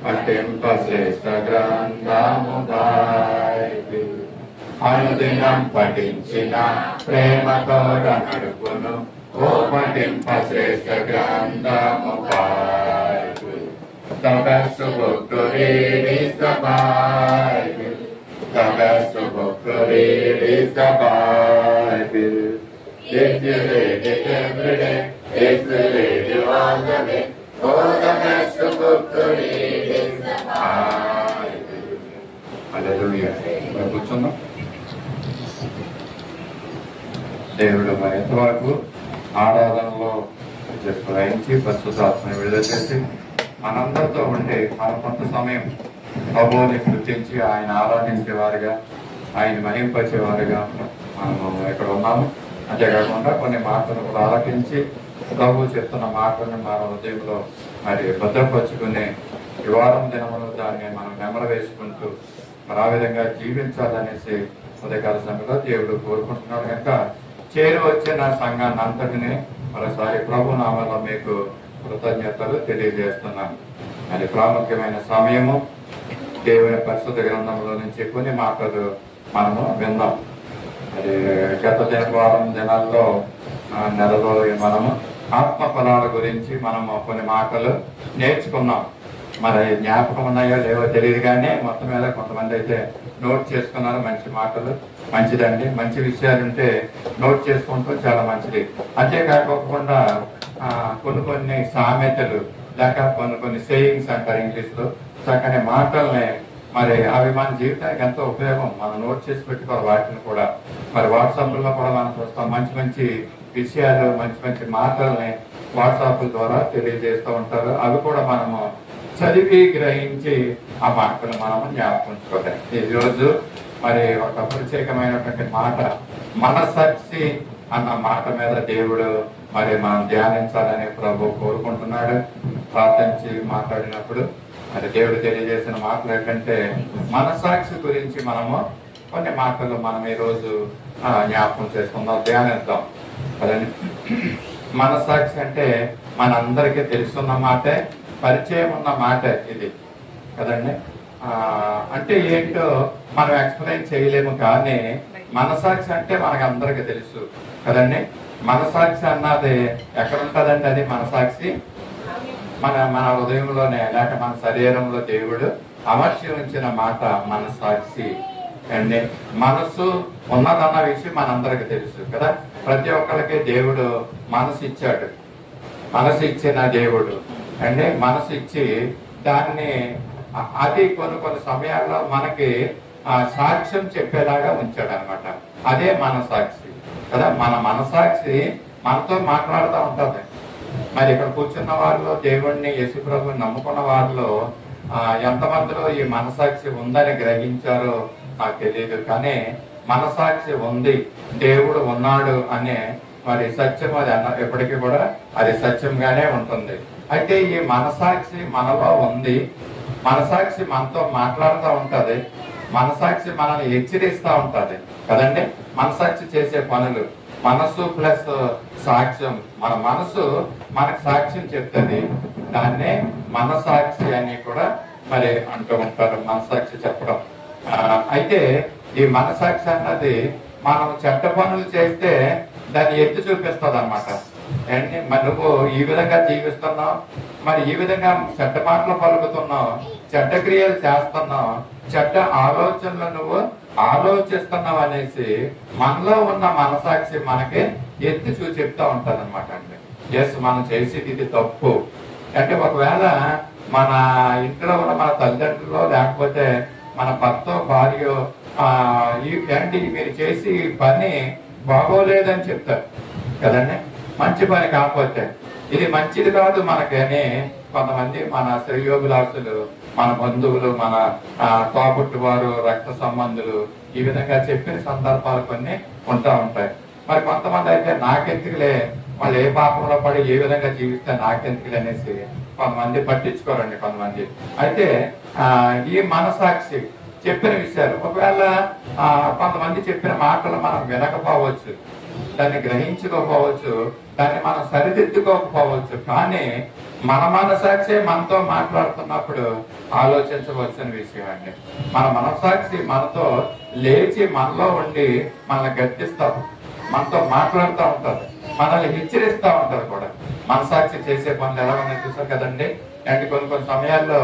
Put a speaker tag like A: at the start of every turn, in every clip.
A: పఠింప శ్రేష్ఠ గ్రంథము బైబిల్. అనుదినం పఠించిన ప్రేమతో నడుపును ఓ పఠింప శ్రేష్ఠ గ్రంథము Bible. The best book to read is the Bible. The best book to read is the Bible. If you read it every day, it will lead you all the way. Oh, the best book to read is the Bible. Hallelujah. మనం కూర్చుందాం. దేవుడు మన ఎంతవరకు ఆరాధనలో గ్రహించి పరిశుద్ధాత్మని విడుదల చేసి మనందరితో ఉంటే మన కొంత సమయం ప్రభువుని గుర్తించి ఆయన ఆరాధించే వారిగా ఆయన మహింపరిచే వారిగా మనము ఇక్కడ ఉన్నాము. అంతేకాకుండా కొన్ని మాటలు కూడా ఆలకించి ప్రభు చెప్తున్న మాటలను మన హృదయంలో మరి భద్రపరుచుకునే ఈ వారం దినములు దాన్ని మనం నెమర వేసుకుంటూ మరి ఆ విధంగా జీవించాలనేసి ఉదయకాల సంఘంలో దేవుడు కోరుకుంటున్నాడు. కనుక చేరు వచ్చిన సంఘాన్ని అంతటిని మరోసారి ప్రభు నామలో మీకు కృతజ్ఞతలు తెలియజేస్తున్నాను. అది ప్రాముఖ్యమైన సమయము. దేవుని పరిశుద్ధ గ్రంథంలో నుంచి కొన్ని మాటలు మనము విందాం. అది గత వారం దినాల్లో నెలలో మనము ఆత్మ ఫలాల గురించి మనము కొన్ని మాటలు నేర్చుకున్నాం. మరి జ్ఞాపకం ఉన్నాయో లేవో తెలియదు కానీ మొత్తం మీద కొంతమంది అయితే నోట్ చేసుకున్నారు. మంచి మాటలు మంచిదండి. మంచి విషయాలు ఉంటే నోట్ చేసుకుంటూ చాలా మంచిది. అంతేకాకుండా కొన్ని సామెతలు లేక కొన్ని సేయింగ్స్ అంటారు ఇంగ్లీష్ లో, చక్కని మాటల్ని మరి అవి మన జీవితానికి ఎంతో ఉపయోగం. మనం నోట్ చేసి పెట్టుకోవాలి. వాటిని కూడా మరి వాట్సాప్ లో కూడా మనం చూస్తాం. మంచి మంచి విషయాలు మంచి మంచి మాటల్ని వాట్సాప్ ద్వారా తెలియజేస్తూ ఉంటారు. అవి కూడా మనము చదివి గ్రహించి ఆ మాటలు మనము జ్ఞాపకించుకోవాలి. ఈ రోజు మరి ఒక ప్రత్యేకమైనటువంటి మాట మనసాక్షి అన్న మాట మీద దేవుడు మరి మనం ధ్యానించాలని ప్రభు కోరుకుంటున్నాడు. ప్రార్థించి మాట్లాడినప్పుడు మరి దేవుడు తెలియజేసిన మాటలు ఏంటంటే మనసాక్షి గురించి మనము కొన్ని మాటలు మనం ఈ రోజు జ్ఞాపకం చేసుకుందాం, ధ్యానిద్దాం కదండి. మనసాక్షి అంటే మనందరికీ తెలుసున్న మాటే, పరిచయం ఉన్న మాట ఇది కదండి. అంటే ఏంటో మనం ఎక్స్ప్లెయిన్ చేయలేము, కానీ మనసాక్షి అంటే మనకు అందరికీ తెలుసు కదండి. మనసాక్షి అన్నది ఎక్కడ ఉంటుందండి? అది మనసాక్షి మన హృదయంలోనే లేక మన శరీరంలో దేవుడు అమర్చి ఉంచిన మాట మనసాక్షి అండి. మనసు ఉన్నదన్న విషయం మనందరికి తెలుసు కదా. ప్రతి ఒక్కరికి దేవుడు మనసు ఇచ్చాడు. మనసు ఇచ్చిన దేవుడు అండి మనసు ఇచ్చి దాన్ని అది కొన్ని సమయాల్లో మనకి సాక్ష్యం చెప్పేలాగా ఉంచాడు అనమాట. అదే మనసాక్షి కదా. మన మనసాక్షి మనతో మాట్లాడుతూ ఉంటది. మరి ఇక్కడ కూర్చున్న వారిలో దేవుణ్ణి యేసుప్రభుని నమ్ముకున్న వారిలో ఎంతమందిలో ఈ మనసాక్షి ఉందని గ్రహించారో నాకు తెలియదు, కానీ మనసాక్షి ఉంది, దేవుడు ఉన్నాడు అనే మరి సత్యం అది ఎప్పటికీ కూడా అది సత్యంగానే ఉంటుంది. అయితే ఈ మనసాక్షి మనలో ఉంది. మనసాక్షి మనతో మాట్లాడుతూ ఉంటది. మనసాక్షి మనల్ని హెచ్చరిస్తూ ఉంటది కదండి. మనసాక్షి చేసే పనులు మనసు ప్లస్ సాక్ష్యం. మన మనసు మనకు సాక్ష్యం చెప్తుంది. దాన్నే మనసాక్షి అని కూడా మరి అంటూ ఉంటారు, మనసాక్షి చెప్పడం. అయితే ఈ మనసాక్షి అన్నది మనం చెడ్డ పనులు చేస్తే దాన్ని ఎత్తి చూపిస్తుంది అనమాట. ఏంటి మరి నువ్వు ఈ విధంగా జీవిస్తున్నావు, మరి ఈ విధంగా చెడ్డ మాటలు పలుకుతున్నావు, చెడ్డ క్రియలు చేస్తున్నావు, చెడ్డ ఆలోచనలు నువ్వు ఆలోచిస్తున్నావు అనేసి మనలో ఉన్న మనసాక్షి మనకి ఎత్తి చూసి చెప్తా ఉంటది అనమాట అండి. ఎస్ మనం చేసేది ఇది తప్పు అంటే ఒకవేళ మన ఇంట్లో ఉన్న మన తల్లిదండ్రులు లేకపోతే మన భర్త భార్య ఏంటి మీరు చేసి పని బాగోలేదని చెప్తారు కదండి. మంచి పని కాకపోతే ఇది మంచిది కాదు మనకని కొంతమంది మన శ్రేయోభిలాషులు, మన బంధువులు, మన తోబుట్టు వారు, రక్త సంబంధులు ఈ విధంగా చెప్పిన సందర్భాలు కొన్ని ఉంటా ఉంటాయి. మరి కొంతమంది అయితే నాకెందుకులే, వాళ్ళు ఏ పాపంలో పడి ఏ విధంగా జీవిస్తే నాకెందుకులే అనేసి కొంతమంది పట్టించుకోరండి కొంతమంది. అయితే ఈ మనసాక్షి చెప్పిన విషయాలు ఒకవేళ కొంతమంది చెప్పిన మాటలు మనం వినకపోవచ్చు, దాన్ని గ్రహించుకోకపోవచ్చు, దాన్ని మనం సరిదిద్దుకోకపోవచ్చు, కానీ మన మనసాక్షి మనతో మాట్లాడుతున్నప్పుడు ఆలోచించవలసిన విషయం అండి. మన మనసాక్షి మనతో లేచి మనలో ఉండి మనల్ని గర్తిస్తాం, మనతో మాట్లాడుతూ ఉంటారు, మనల్ని హెచ్చరిస్తూ ఉంటారు కూడా. మనసాక్షి చేసే పనులు ఎలా ఉన్నాయో చూసారు కదండి. అంటే కొన్ని సమయాల్లో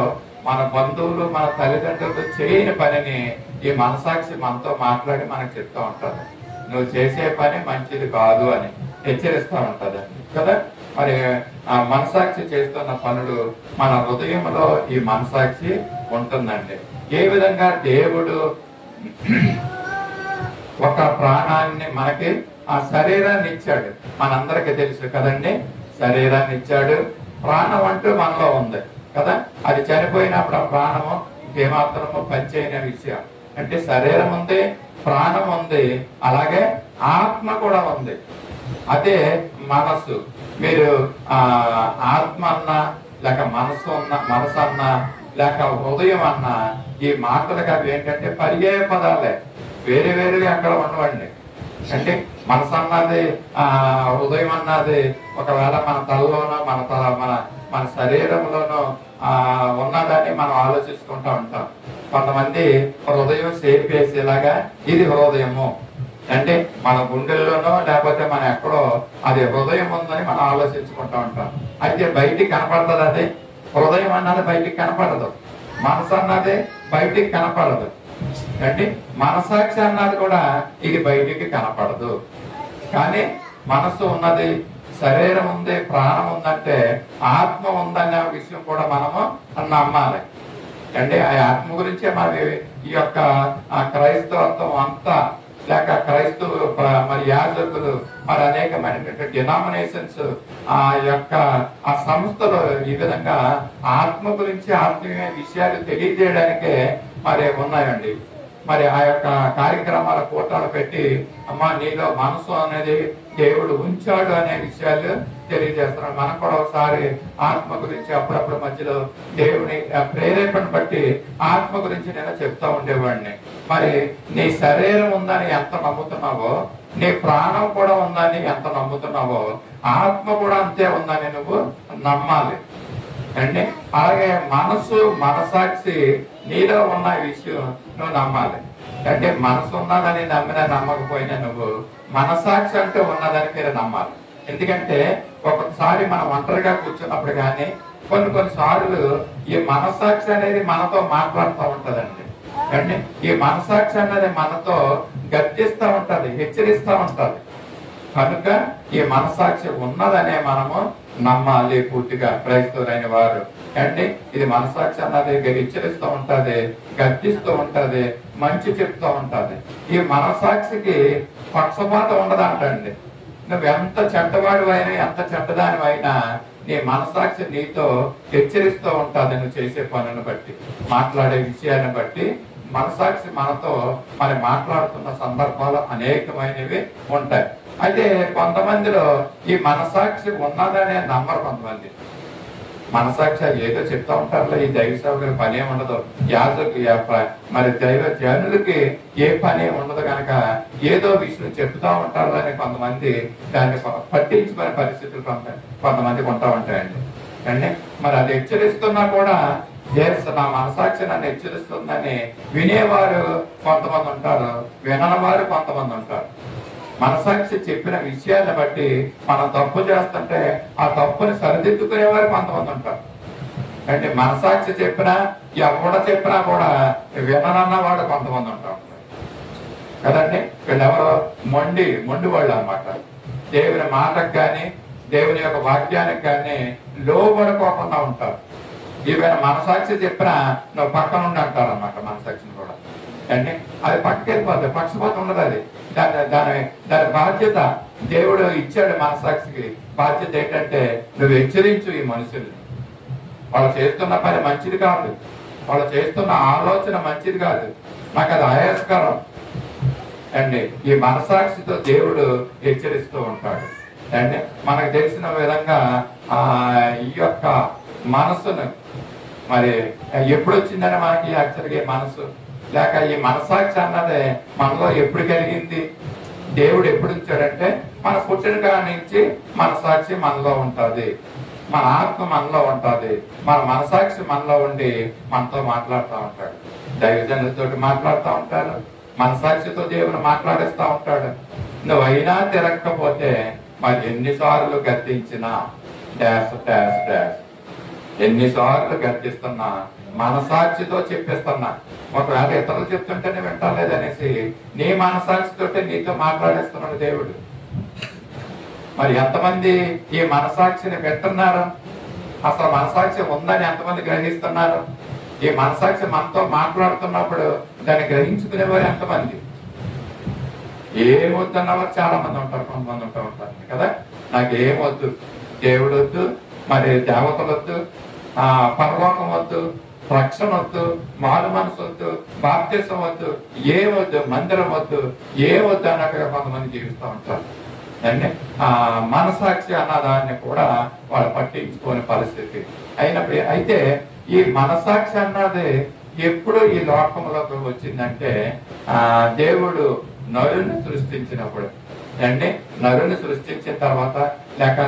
A: మన బంధువులు మన తల్లిదండ్రులతో చేయని పనిని ఈ మనసాక్షి మనతో మాట్లాడి మనకు చెప్తూ ఉంటారు. నువ్వు చేసే పని మంచిది కాదు అని హెచ్చరిస్తూ ఉంటదండి కదా. మరి ఆ మనసాక్షి చేస్తున్న పనులు మన హృదయంలో ఈ మనసాక్షి ఉంటుందండి. ఏ విధంగా దేవుడు ఒక ప్రాణాన్ని మనకి ఆ శరీరాన్ని ఇచ్చాడు, మనందరికీ తెలుసు కదండి. శరీరాన్ని ఇచ్చాడు, ప్రాణం అంటూ మనలో ఉంది కదా. అది చనిపోయినప్పుడు ఆ ప్రాణము ఏమాత్రము పనిచేయని విషయం. అంటే శరీరం ఉంది, ప్రాణం ఉంది, అలాగే ఆత్మ కూడా ఉంది. అదే మనసు. మీరు ఆత్మ అన్నా లేక మనసు అన్నా లేక హృదయం అన్నా ఈ మాటలకు అవి ఏంటంటే పర్యాయ పదాలే, వేరే వేరేగా అక్కడ ఉండవండి. అంటే మనసు అన్నది హృదయం అన్నది ఒకవేళ మన తలలోనో మన శరీరంలోనో ఉన్నదాన్ని మనం ఆలోచిస్తుంటూ ఉంటాం. కొంతమంది హృదయం షేప్ వేసేలాగా ఇది హృదయము అంటే మన గుండెల్లోనో లేకపోతే మన ఎక్కడో అది హృదయం ఉందని మనం ఆలోచించుకుంటూ ఉంటాం. అయితే బయటికి కనపడుతుంది, అది హృదయం అన్నది బయటికి కనపడదు, మనసు అన్నది బయటికి కనపడదు. అంటే మనసాక్షి అన్నది కూడా ఇది బయటికి కనపడదు. కానీ మనసు ఉన్నది, శరీరం ఉంది, ప్రాణం ఉందంటే ఆత్మ ఉందనే విషయం కూడా మనము నమ్మాలి. అంటే ఆ ఆత్మ గురించే మరి ఈ యొక్క క్రైస్తవత్వం అంతా లేక క్రైస్తవులు మరి యాజకులు మరి అనేకమైనటువంటి డినామినేషన్స్ ఆ యొక్క ఆ సంస్థలు ఈ విధంగా ఆత్మ గురించి ఆత్మీయ విషయాలు తెలియజేయడానికే మరి ఉన్నాయండి. మరి ఆ యొక్క కార్యక్రమాల కూటాలు పెట్టి అమ్మా నీలో మనసు అనేది దేవుడు ఉంచాడు అనే విషయాలు తెలియజేస్తున్నాడు. మనం కూడా ఒకసారి ఆత్మ గురించి అప్పుడప్పుడు మధ్యలో దేవుని ప్రేరేపణ బట్టి ఆత్మ గురించి నేను చెప్తా ఉండేవాడిని. మరి నీ శరీరం ఉందని ఎంత నమ్ముతున్నావో, నీ ప్రాణం కూడా ఉందని ఎంత నమ్ముతున్నావో, ఆత్మ కూడా అంతే ఉందని నువ్వు నమ్మాలి అండి. అలాగే మనసాక్షి నీలో ఉన్న విషయం నువ్వు నమ్మాలి. అంటే మనసు ఉన్నదని నమ్మినా నమ్మకపోయినా నువ్వు మనసాక్షి అంటూ ఉన్నదని మీరు నమ్మాలి. ఎందుకంటే ఒక్కొక్కసారి మనం ఒంటరిగా కూర్చున్నప్పుడు కానీ కొన్ని సార్లు ఈ మనసాక్షి అనేది మనతో మాట్లాడుతూ ఉంటదండి. అంటే ఈ మనసాక్షి అనేది మనతో గర్జిస్తూ ఉంటది, హెచ్చరిస్తూ ఉంటది. కనుక ఈ మనసాక్షి ఉన్నదనే మనము నమ్మాలి పూర్తిగా క్రైస్తవులైన వారు. అంటే ఇది మనసాక్షి అన్నది హెచ్చరిస్తూ ఉంటది, గర్జిస్తూ ఉంటది, మంచి చెప్తూ ఉంటది. ఈ మనసాక్షికి పక్షపాతం ఉండదంటండి. నువ్వు ఎంత చెడ్డవాడు అయినా ఎంత చెడ్డదాని అయినా నీ మనసాక్షి నీతో హెచ్చరిస్తూ ఉంటది. నువ్వు చేసే పనులను బట్టి, మాట్లాడే విషయాన్ని బట్టి మనసాక్షి మనతో మరి మాట్లాడుతున్న సందర్భాలు అనేకమైనవి ఉంటాయి. అయితే కొంతమందిలో ఈ మనసాక్షి ఉన్నదనే నమ్మరు. కొంతమంది మనసాక్షి ఏదో చెప్తా ఉంటారులే, ఈ దైవ సేవకుల పని ఏమి ఉండదు, యాజకు మరి దైవ జనులకి ఏ పని ఉండదు కనుక ఏదో విషయం చెప్తా ఉంటారు అని కొంతమంది దాన్ని పట్టించుకునే పరిస్థితులు కొంతమందికి ఉంటా ఉంటాయండి. అంటే మరి అది హెచ్చరిస్తున్నా కూడా నా మనసాక్షి నన్ను హెచ్చరిస్తుందని వినేవారు కొంతమంది ఉంటారు, విననివారు కొంతమంది ఉంటారు. మనసాక్షి చెప్పిన విషయాన్ని బట్టి మనం తప్పు చేస్తుంటే ఆ తప్పుని సరిదిద్దుకునేవారు కొంతమంది ఉంటారు. అంటే మనసాక్షి చెప్పినా చెప్పినా కూడా విననన్నవాడు కొంతమంది ఉంటారు కదండి. వీళ్ళెవరో మొండి వాళ్ళు అన్నమాట. దేవుని మాటకు కానీ దేవుని యొక్క వాక్యానికి కానీ లోబడుకోకుండా ఉంటారు. ఈవెన్ మనసాక్షి చెప్పినా నువ్వు పక్కన ఉండి అంటారు అన్నమాట మనసాక్షిని కూడా. అంటే అది పక్కకి వెళ్ళిపోతుంది, పక్షపాతం ఉండదు. అది దాని బాధ్యత దేవుడు ఇచ్చాడు. మనసాక్షికి బాధ్యత ఏంటంటే నువ్వు హెచ్చరించు ఈ మనుషుల్ని. వాళ్ళు చేస్తున్న పని మంచిది కాదు, వాళ్ళు చేస్తున్న ఆలోచన మంచిది కాదు, నాకు అది ఆయాస్కరం అండి. ఈ మనసాక్షితో దేవుడు హెచ్చరిస్తూ ఉంటాడు. అంటే మనకు తెలిసిన విధంగా ఈ యొక్క మనసును మరి ఎప్పుడు వచ్చిందని మనకి యాక్చువల్గా మనసు లేక ఈ మనసాక్షి అన్నది మనలో ఎప్పుడు కలిగింది, దేవుడు ఎప్పుడు ఇచ్చాడంటే మన పుట్టిన కాడి నుంచి మనసాక్షి మనలో ఉంటది. మన ఆత్మ మనలో ఉంటుంది, మన మనసాక్షి మనలో ఉండి మనతో మాట్లాడుతూ ఉంటాడు. దైవజనులతో మాట్లాడుతూ ఉంటాడు, మనసాక్షితో దేవుని మాట్లాడిస్తూ ఉంటాడు. నువ్వైనా తిరగకపోతే మరి ఎన్నిసార్లు గద్దించినా డాష్ డాష్ డాష్, ఎన్నిసార్లు గద్దిస్తున్నా మనసాక్షితో చెప్పిస్తున్నా. ఒకవేళ ఇతరులు చెప్తుంటేనే వింటలేదనేసి నీ మనసాక్షితోటే నీతో మాట్లాడేస్తున్నాడు దేవుడు. మరి ఎంతమంది ఈ మనసాక్షిని పెట్టున్నారు? అసలు మనసాక్షి ఉందని ఎంతమంది గ్రహిస్తున్నారు? ఈ మనసాక్షి మనతో మాట్లాడుతున్నప్పుడు దాన్ని గ్రహించుకునేవారు ఎంతమంది? ఏమొద్దన్నవారు చాలా మంది ఉంటారు, కొంతమంది ఉంటారు కదా. నాకు ఏమొద్దు, దేవుడు వద్దు, మరి దేవతలు వద్దు, పరలోకం వద్దు, రక్షణ వద్దు, మారు మనసు వద్దు, బాప్తిసం వద్దు, ఏమొద్దు, మందిరం వద్దు, ఏమొద్దు అన్నట్టుగా కొంతమంది జీవిస్తూ ఉంటారు. అంటే మనసాక్షి అన్నదాన్ని కూడా వాళ్ళు పట్టించుకోని పరిస్థితి అయినప్పుడు. అయితే ఈ మనసాక్షి అన్నది ఎప్పుడు ఈ లోకంలోకి వచ్చిందంటే దేవుడు నరుని సృష్టించినప్పుడు. అంటే నరుని సృష్టించిన తర్వాత, లేక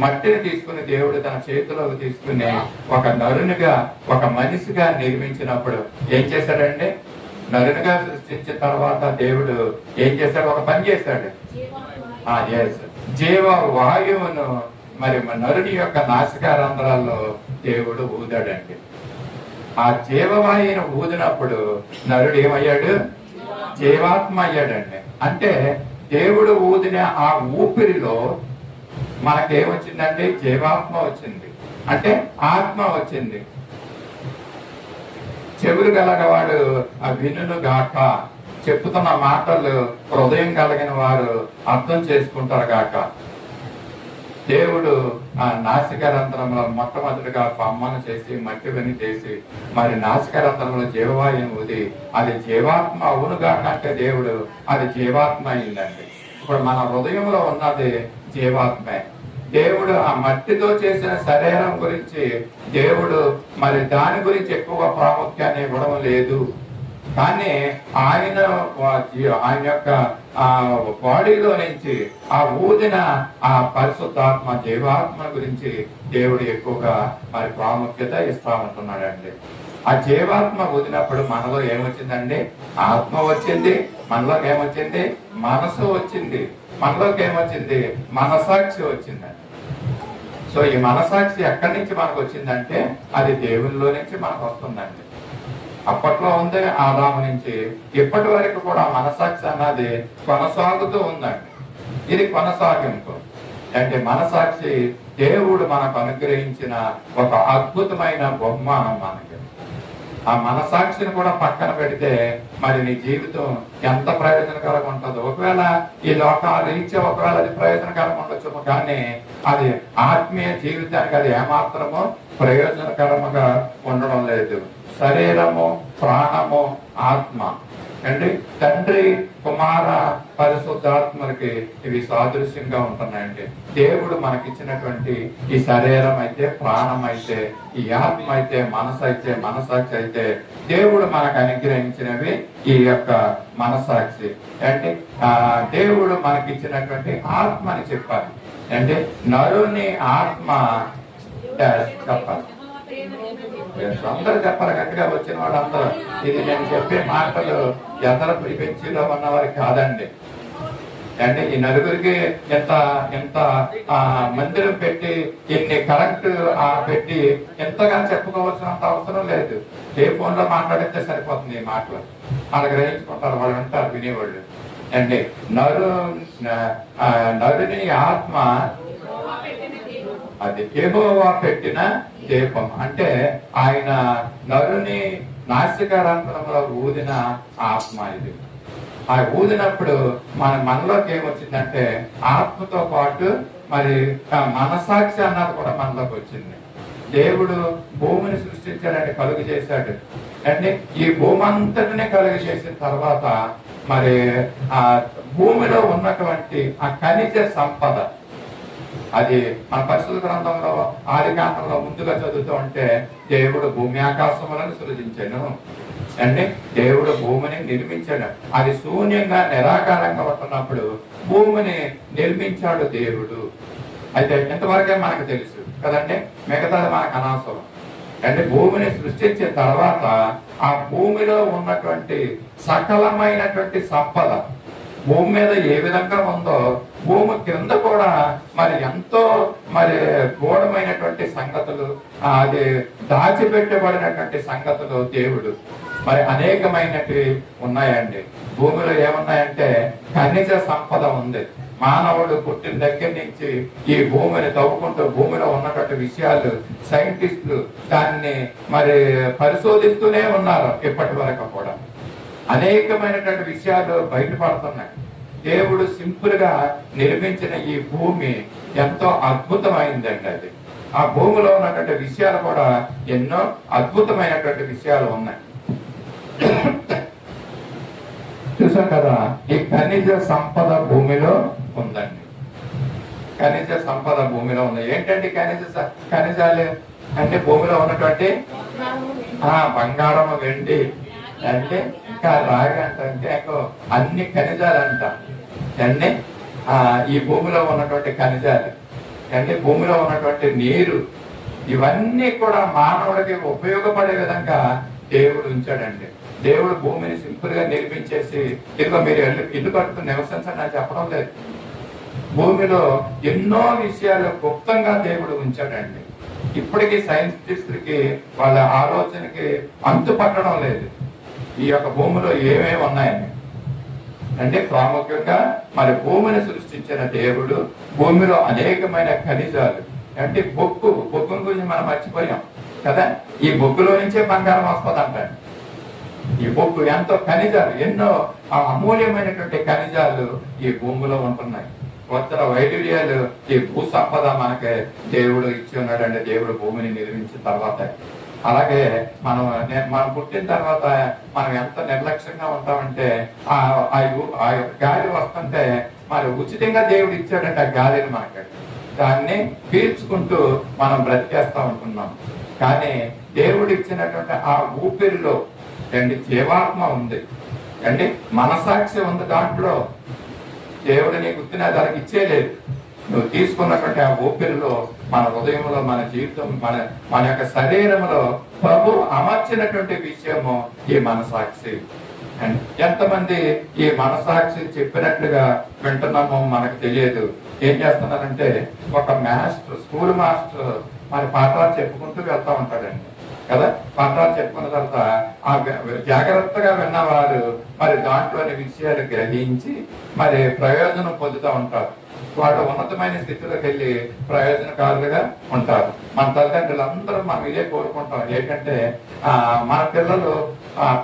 A: మట్టిని తీసుకుని దేవుడు తన చేతిలోకి తీసుకుని ఒక నరునిగా, ఒక మనిషిగా నిర్మించినప్పుడు ఏం చేశాడండి? నరునిగా సృష్టించిన తర్వాత దేవుడు ఏం చేశాడు? ఒక పని చేశాడు. జీవ వాయువును మరి నరుని యొక్క నాసికారంధ్రాల్లో దేవుడు ఊదాడండి. ఆ జీవవాయువును ఊదినప్పుడు నరుడు ఏమయ్యాడు? జీవాత్మ అయ్యాడండి. అంటే దేవుడు ఊదిన ఆ ఊపిరిలో మనకేమొచ్చిందంటే జీవాత్మ వచ్చింది, అంటే ఆత్మ వచ్చింది. చెవులు గలగవాడు ఆ వినును గాక, చెప్పుతున్న మాటలు హృదయం కలిగిన వారు అర్థం చేసుకుంటారు గాక. దేవుడు ఆ నాసికారంధ్రంలో మొట్టమొదటిగా బొమ్మను చేసి మట్టి వెని చేసి మరి నాసికారంధ్రంలో జీవవాయువును ఊది అది జీవాత్మ అవునుగాక అంటే దేవుడు అది జీవాత్మ అయిందండి. ఇప్పుడు మన హృదయంలో ఉన్నది జీవాత్మే. దేవుడు ఆ మట్టితో చేసిన శరీరం గురించి దేవుడు మరి దాని గురించి ఎక్కువ ప్రాముఖ్యాన్ని ఇవ్వడం లేదు. కానీ ఆయన యొక్క బాడీలో నుంచి ఆ ఊదిన ఆ పరిశుద్ధాత్మ జీవాత్మ గురించి దేవుడు ఎక్కువగా మరి ప్రాముఖ్యత ఇస్తా ఉంటున్నాడండి. ఆ జీవాత్మ ఊదినప్పుడు మనలో ఏమొచ్చిందండి? ఆత్మ వచ్చింది. మనలోకి ఏమొచ్చింది? మనసు వచ్చింది. మనలోకి ఏమొచ్చింది? మనసాక్షి వచ్చిందండి. సో ఈ మనసాక్షి ఎక్కడి నుంచి మనకు వచ్చిందంటే అది దేవునిలో నుంచి మనకు వస్తుందండి. అప్పట్లో ఉంది ఆదాము నుంచి ఇప్పటి వరకు కూడా మనసాక్షి అన్నది కొనసాగుతూ ఉందండి. ఇది కొనసాగింపు. అంటే మనసాక్షి దేవుడు మనకు అనుగ్రహించిన ఒక అద్భుతమైన బొమ్మ. మనకి ఆ మనసాక్షిని కూడా పక్కన పెడితే మరి నీ జీవితం ఎంత ప్రయోజనకరంగా ఉంటుందో. ఒకవేళ ఈ లోకాల రీత్యా ఒకవేళ అది ప్రయోజనకరంగా ఉండొచ్చు, కానీ అది ఆత్మీయ జీవితానికి అది ఏమాత్రమో ప్రయోజనకరముగా ఉండడం లేదు. శరీరము, ప్రాణము, ఆత్మ అండి, తండ్రి, కుమార, పరిశుద్ధాత్మలకి ఇవి సాదృశ్యంగా ఉంటున్నాయండి. దేవుడు మనకిచ్చినటువంటి ఈ శరీరం అయితే, ప్రాణం అయితే, ఈ ఆత్మ అయితే, మనసు అయితే, మనసాక్షి అయితే దేవుడు మనకు అనుగ్రహించినవి ఈ యొక్క మనసాక్షి. అంటే దేవుడు మనకిచ్చినటువంటి ఆత్మ అని చెప్పాలి. అంటే నరుని ఆత్మ చెప్పాలి. అందరూ చెప్పాలి గట్టిగా, వచ్చిన వాళ్ళందరూ. ఇది నేను చెప్పే మాటలు ఎదర బెంచీలో ఉన్నవారు కాదండి. అంటే ఈ నలుగురికి ఎంత మందిరం పెట్టి ఇన్ని కరెక్ట్ పెట్టి ఎంతగా చెప్పుకోవాల్సినంత అవసరం లేదు. ఏ ఫోన్ లో మాట్లాడితే సరిపోతుంది. ఈ మాటలు వాళ్ళు గ్రహించుకుంటారు, వాళ్ళు ఉంటారు వినేవాళ్ళు. అంటే నరుని ఆత్మ అది యెహోవా పెట్టిన దీపం. అంటే ఆయన నరుని నాసికారంధ్రంలో ఊదిన ఆత్మ ఇది. ఆ ఊదినప్పుడు మనలోకి ఏమొచ్చిందంటే ఆత్మతో పాటు మరి మనసాక్షి అన్నది కూడా మనలోకి వచ్చింది. దేవుడు భూమిని సృష్టించాడని కలుగు చేశాడు. అంటే ఈ భూమి అంతటినే కలుగు చేసిన తర్వాత మరి ఆ భూమిలో ఉన్నటువంటి ఆ ఖనిజ సంపద, అది మన పరిశుద్ధ గ్రంథంలో ఆదికాండంలో ముందుగా చదువుతూ ఉంటే దేవుడు భూమి ఆకాశములను సృజించాను. అంటే దేవుడు భూమిని నిర్మించాడు. అది శూన్యంగా నిరాకారంగా ఉంటున్నప్పుడు భూమిని నిర్మించాడు దేవుడు. అయితే ఎంతవరకే మనకు తెలుసు కదండి, మిగతాది మనకు అనవసరం. అంటే భూమిని సృష్టించిన తర్వాత ఆ భూమిలో ఉన్నటువంటి సకలమైనటువంటి సంపద భూమి మీద ఏ విధంగా ఉందో భూమి కింద కూడా మరి ఎంతో మరి గూఢమైనటువంటి సంగతులు, అది దాచిపెట్టబడినటువంటి సంగతులు దేవుడు మరి అనేకమైనవి ఉన్నాయండి. భూమిలో ఏమున్నాయంటే ఖనిజ సంపద ఉంది. మానవుడు పుట్టిన దగ్గర నుంచి ఈ భూమిని తవ్వుకుంటూ భూమిలో ఉన్నటువంటి విషయాలు సైంటిస్టులు దాన్ని మరి పరిశోధిస్తూనే ఉన్నారు. ఇప్పటి వరకు కూడా అనేకమైనటువంటి విషయాలు బయటపడుతున్నాయి. దేవుడు సింపుల్ గా నిర్మించిన ఈ భూమి ఎంతో అద్భుతమైందండి. అది ఆ భూమిలో ఉన్నటువంటి విషయాలు కూడా ఎన్నో అద్భుతమైనటువంటి విషయాలు ఉన్నాయి. చూసాం కదా, ఈ ఖనిజ సంపద భూమిలో ఉందండి. ఖనిజ సంపద భూమిలో ఉంది. ఏంటంటే ఖనిజాలు అంటే భూమిలో ఉన్నటువంటి బంగారం, వెండి అంటే ఇంకా రాగి అంటే అన్ని ఖనిజాలు అంట అండి. ఈ భూమిలో ఉన్నటువంటి ఖనిజాలు అంటే భూమిలో ఉన్నటువంటి నీరు, ఇవన్నీ కూడా మానవుడికి ఉపయోగపడే విధంగా దేవుడు ఉంచాడండి. దేవుడు భూమిని సింపుల్ గా నిర్మించేసి ఇదిగో మీరు ఇల్లు కట్టుకుని నివసించండి అని చెప్పడం లేదు. భూమిలో ఎన్నో విషయాలు గుప్తంగా దేవుడు ఉంచాడండి. ఇప్పటికీ సైంటిస్టులకి వాళ్ళ ఆలోచనకి అంతు పట్టడం లేదు ఈ యొక్క భూమిలో ఏమేమి ఉన్నాయని. అంటే ప్రాముఖ్యంగా మరి భూమిని సృష్టించిన దేవుడు భూమిలో అనేకమైన ఖనిజాలు అంటే బొగ్గు గురించి మనం మర్చిపోయాం కదా. ఈ బొగ్గులో నుంచే బంగారం వస్తుంది అంటాడు. ఈ బొగ్గు ఎంతో ఖనిజాలు, ఎన్నో అమూల్యమైనటువంటి ఖనిజాలు ఈ భూమిలో ఉంటున్నాయి. వజ్ర వైడూర్యాలు, ఈ భూ సంపద మనకి దేవుడు ఇచ్చి ఉన్నాడండి. దేవుడు భూమిని నిర్మించిన తర్వాత అలాగే మనం పుట్టిన తర్వాత మనం ఎంత నిర్లక్ష్యంగా ఉంటామంటే ఆ గాలి వస్తుంటే మరి ఉచితంగా దేవుడు ఇచ్చాడంటే ఆ గాలిని మనకి, దాన్ని పీల్చుకుంటూ మనం బ్రతికేస్తా ఉంటున్నాం. కానీ దేవుడు ఇచ్చినటువంటి ఆ ఊపిరిలో అండి జీవాత్మ ఉంది అండి, మనసాక్షి ఉంది. దాంట్లో దేవుడు నీకు గుర్తున్న దానికి ఇచ్చేయలేదు. నువ్వు తీసుకున్నటువంటి ఆ ఊపిరిలో మన హృదయంలో మన జీవితం మన యొక్క శరీరంలో ప్రభు అమర్చినటువంటి విషయము ఈ మనసాక్షి. ఎంతమంది ఈ మనసాక్షి చెప్పినట్లుగా వింటున్నామో మనకు తెలియదు. ఏం చేస్తున్నారంటే ఒక మాస్టర్, స్కూల్ మాస్టర్ మరి పాఠాలు చెప్పుకుంటూ వెళ్తా ఉంటాడండి కదా. పాఠాలు చెప్పుకున్న తర్వాత ఆ జాగ్రత్తగా విన్నవారు మరి దాంట్లోని విషయాలు గ్రహించి మరి ప్రయోజనం పొందుతూ ఉంటారు. వాళ్ళు ఉన్నతమైన స్థితిలోకి వెళ్ళి ప్రయోజనకారులుగా ఉంటారు. మన తల్లిదండ్రులందరూ మనం ఇదే కోరుకుంటాం. ఏంటంటే మన పిల్లలు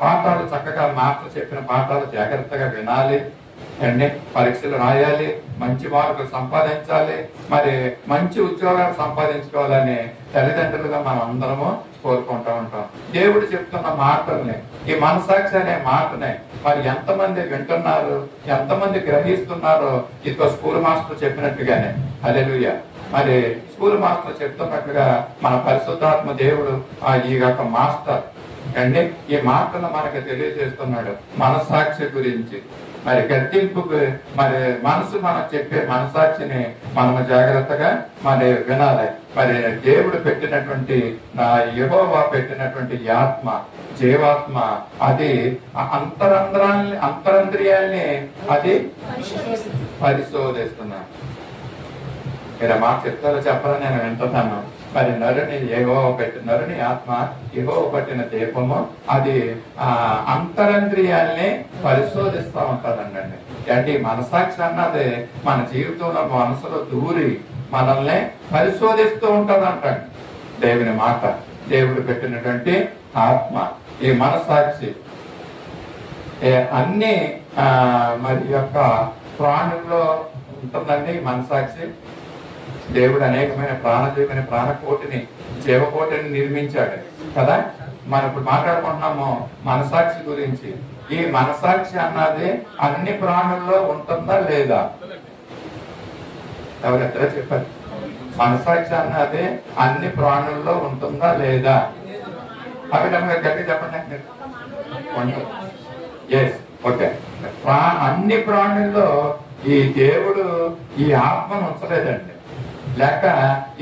A: పాఠాలు చక్కగా మాస్టర్ చెప్పిన పాఠాలు జాగ్రత్తగా వినాలి అండి, పరీక్షలు రాయాలి, మంచి మార్కులు సంపాదించాలి, మరి మంచి ఉద్యోగాలు సంపాదించుకోవాలని తల్లిదండ్రులుగా మనం అందరము కోరుకుంటూ ఉంటాం. దేవుడు చెప్తున్న మాటల్ని, ఈ మనసాక్షి అనే మాటనే మరి ఎంతమంది వింటున్నారు, ఎంతమంది గ్రహిస్తున్నారో ఇదిగో స్కూల్ మాస్టర్ చెప్పినట్టుగానే. హల్లెలూయా. మరి స్కూల్ మాస్టర్ చెప్తున్నట్లుగా మన పరిశుద్ధాత్మ దేవుడు ఈ యొక్క మాస్టర్ అండి ఈ మాటలు మనకి తెలియజేస్తున్నాడు మనసాక్షి గురించి. మరి గద్దింపుకు మరి మనసు మనం చెప్పే మనసాక్షిని మనము జాగ్రత్తగా మరి వినాలి. మరి దేవుడు పెట్టినటువంటి యెహోవా పెట్టినటువంటి ఆత్మ, జీవాత్మ, అది అంతరంద్రియాల్ని అది పరిశోధిస్తున్నాను. ఇలా మాట చెప్తారో చెప్పాలని నేను వింటున్నాను. మరి నరుని ఆత్మ యెహోవా పట్టిన దీపము అది అంతరంద్రియాల్ని పరిశోధిస్తూ ఉంటారండి. అంటే మనసాక్షి అన్నది మన జీవితంలో మనసులో దూరి మనల్ని పరిశోధిస్తూ ఉంటది అంటాడు దేవుని మాట. దేవుడు పెట్టినటువంటి ఆత్మ ఈ మనసాక్షి అన్ని మరి యొక్క ప్రాణుల్లో ఉంటుందండి మనసాక్షి. దేవుడు అనేకమైన ప్రాణజీవిని, ప్రాణకోటిని, జీవకోటిని నిర్మించాడు కదా. మనం ఇప్పుడు మాట్లాడుకుంటున్నాము మనసాక్షి గురించి. ఈ మనసాక్షి అన్నది అన్ని ప్రాణుల్లో ఉంటుందా లేదా? ఎవరెక్కడ చెప్పారు? మనసాక్షి అన్నది అన్ని ప్రాణుల్లో ఉంటుందా లేదా? అవి గట్టి చెప్పండి. Yes, okay. అన్ని ప్రాణుల్లో ఈ దేవుడు ఈ ఆత్మను ఉంచలేదండి. లేక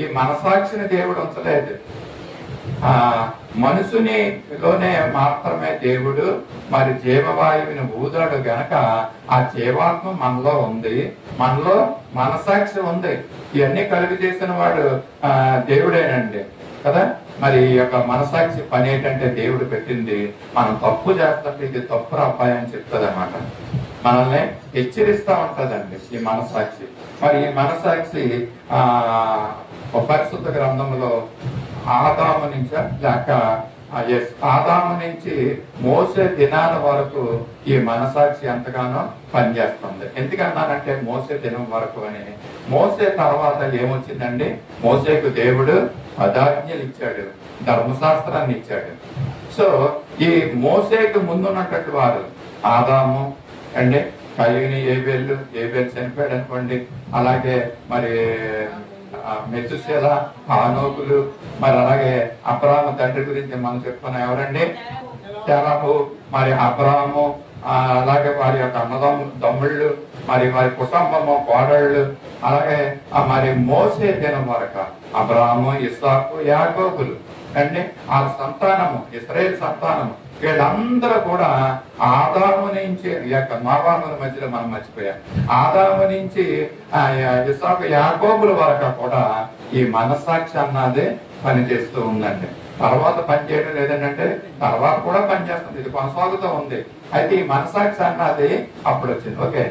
A: ఈ మనసాక్షిని దేవుడు ఉంచలేదు. మనుషునిలోనే మాత్రమే దేవుడు మరి జీవవాయువుని ఊదాడు గనక ఆ జీవాత్మ మనలో ఉంది, మనలో మనసాక్షి ఉంది. ఇవన్నీ కలుగు చేసిన వాడు దేవుడేనండి కదా. మరి ఈ యొక్క మనసాక్షి పని ఏంటంటే దేవుడు పెట్టింది, మనం తప్పు చేస్తుంటే ఇది తప్పు అబ్బాయి అని చెప్తుంది అన్నమాట. మనల్ని హెచ్చరిస్తా ఉంటదండి ఈ మనసాక్షి. మరి ఈ మనసాక్షి పరిశుద్ధ గ్రంథంలో ఆదాము నుంచి లేక ఆదాము నుంచి మోసే దినాల వరకు ఈ మనసాక్షి ఎంతగానో పనిచేస్తుంది. ఎందుకన్నానంటే మోసే దినం వరకు అని. మోసే తర్వాత ఏమొచ్చిందండి, మోసేకు దేవుడు పదాజ్ఞలు ఇచ్చాడు, ధర్మశాస్త్రాన్ని ఇచ్చాడు. సో ఈ మోసేకు ముందున్నటువంటి వారు ఆదాము అండి, కయ్యూని, ఏబేలు చనిపోయాడు అనుకోండి. అలాగే మరి మెతుశేల, హానోకులు, మరి అలాగే అబ్రాహాము తండ్రి గురించి మనం చెప్పుకున్నాం ఎవరండి, తెరహు, మరి అబ్రాహాము, అలాగే వారి యొక్క తమ్ముళ్ళు, మరి వారి కుటుంబము, కోడళ్ళు, అలాగే మరి మోసే దినం వరకు అబ్రాహాము, ఇస్సాకు, యాకోబులు అండి, ఆ సంతానము, ఇశ్రాయేలు సంతానము, వీళ్ళందరూ కూడా ఆదాము నుంచి నోవాహుల మధ్యలో మనం మర్చిపోయాం. ఆదాము నుంచి ఇస్సాకు, యాకోబుల వరకు కూడా ఈ మనసాక్షి అన్నది పనిచేస్తూ ఉందండి. తర్వాత పని చేయడం లేదంటే తర్వాత కూడా పనిచేస్తుంది, ఇది కొనసాగుతూ ఉంది. అయితే ఈ మనసాక్షి అన్నది అప్పుడు వచ్చింది. ఓకే,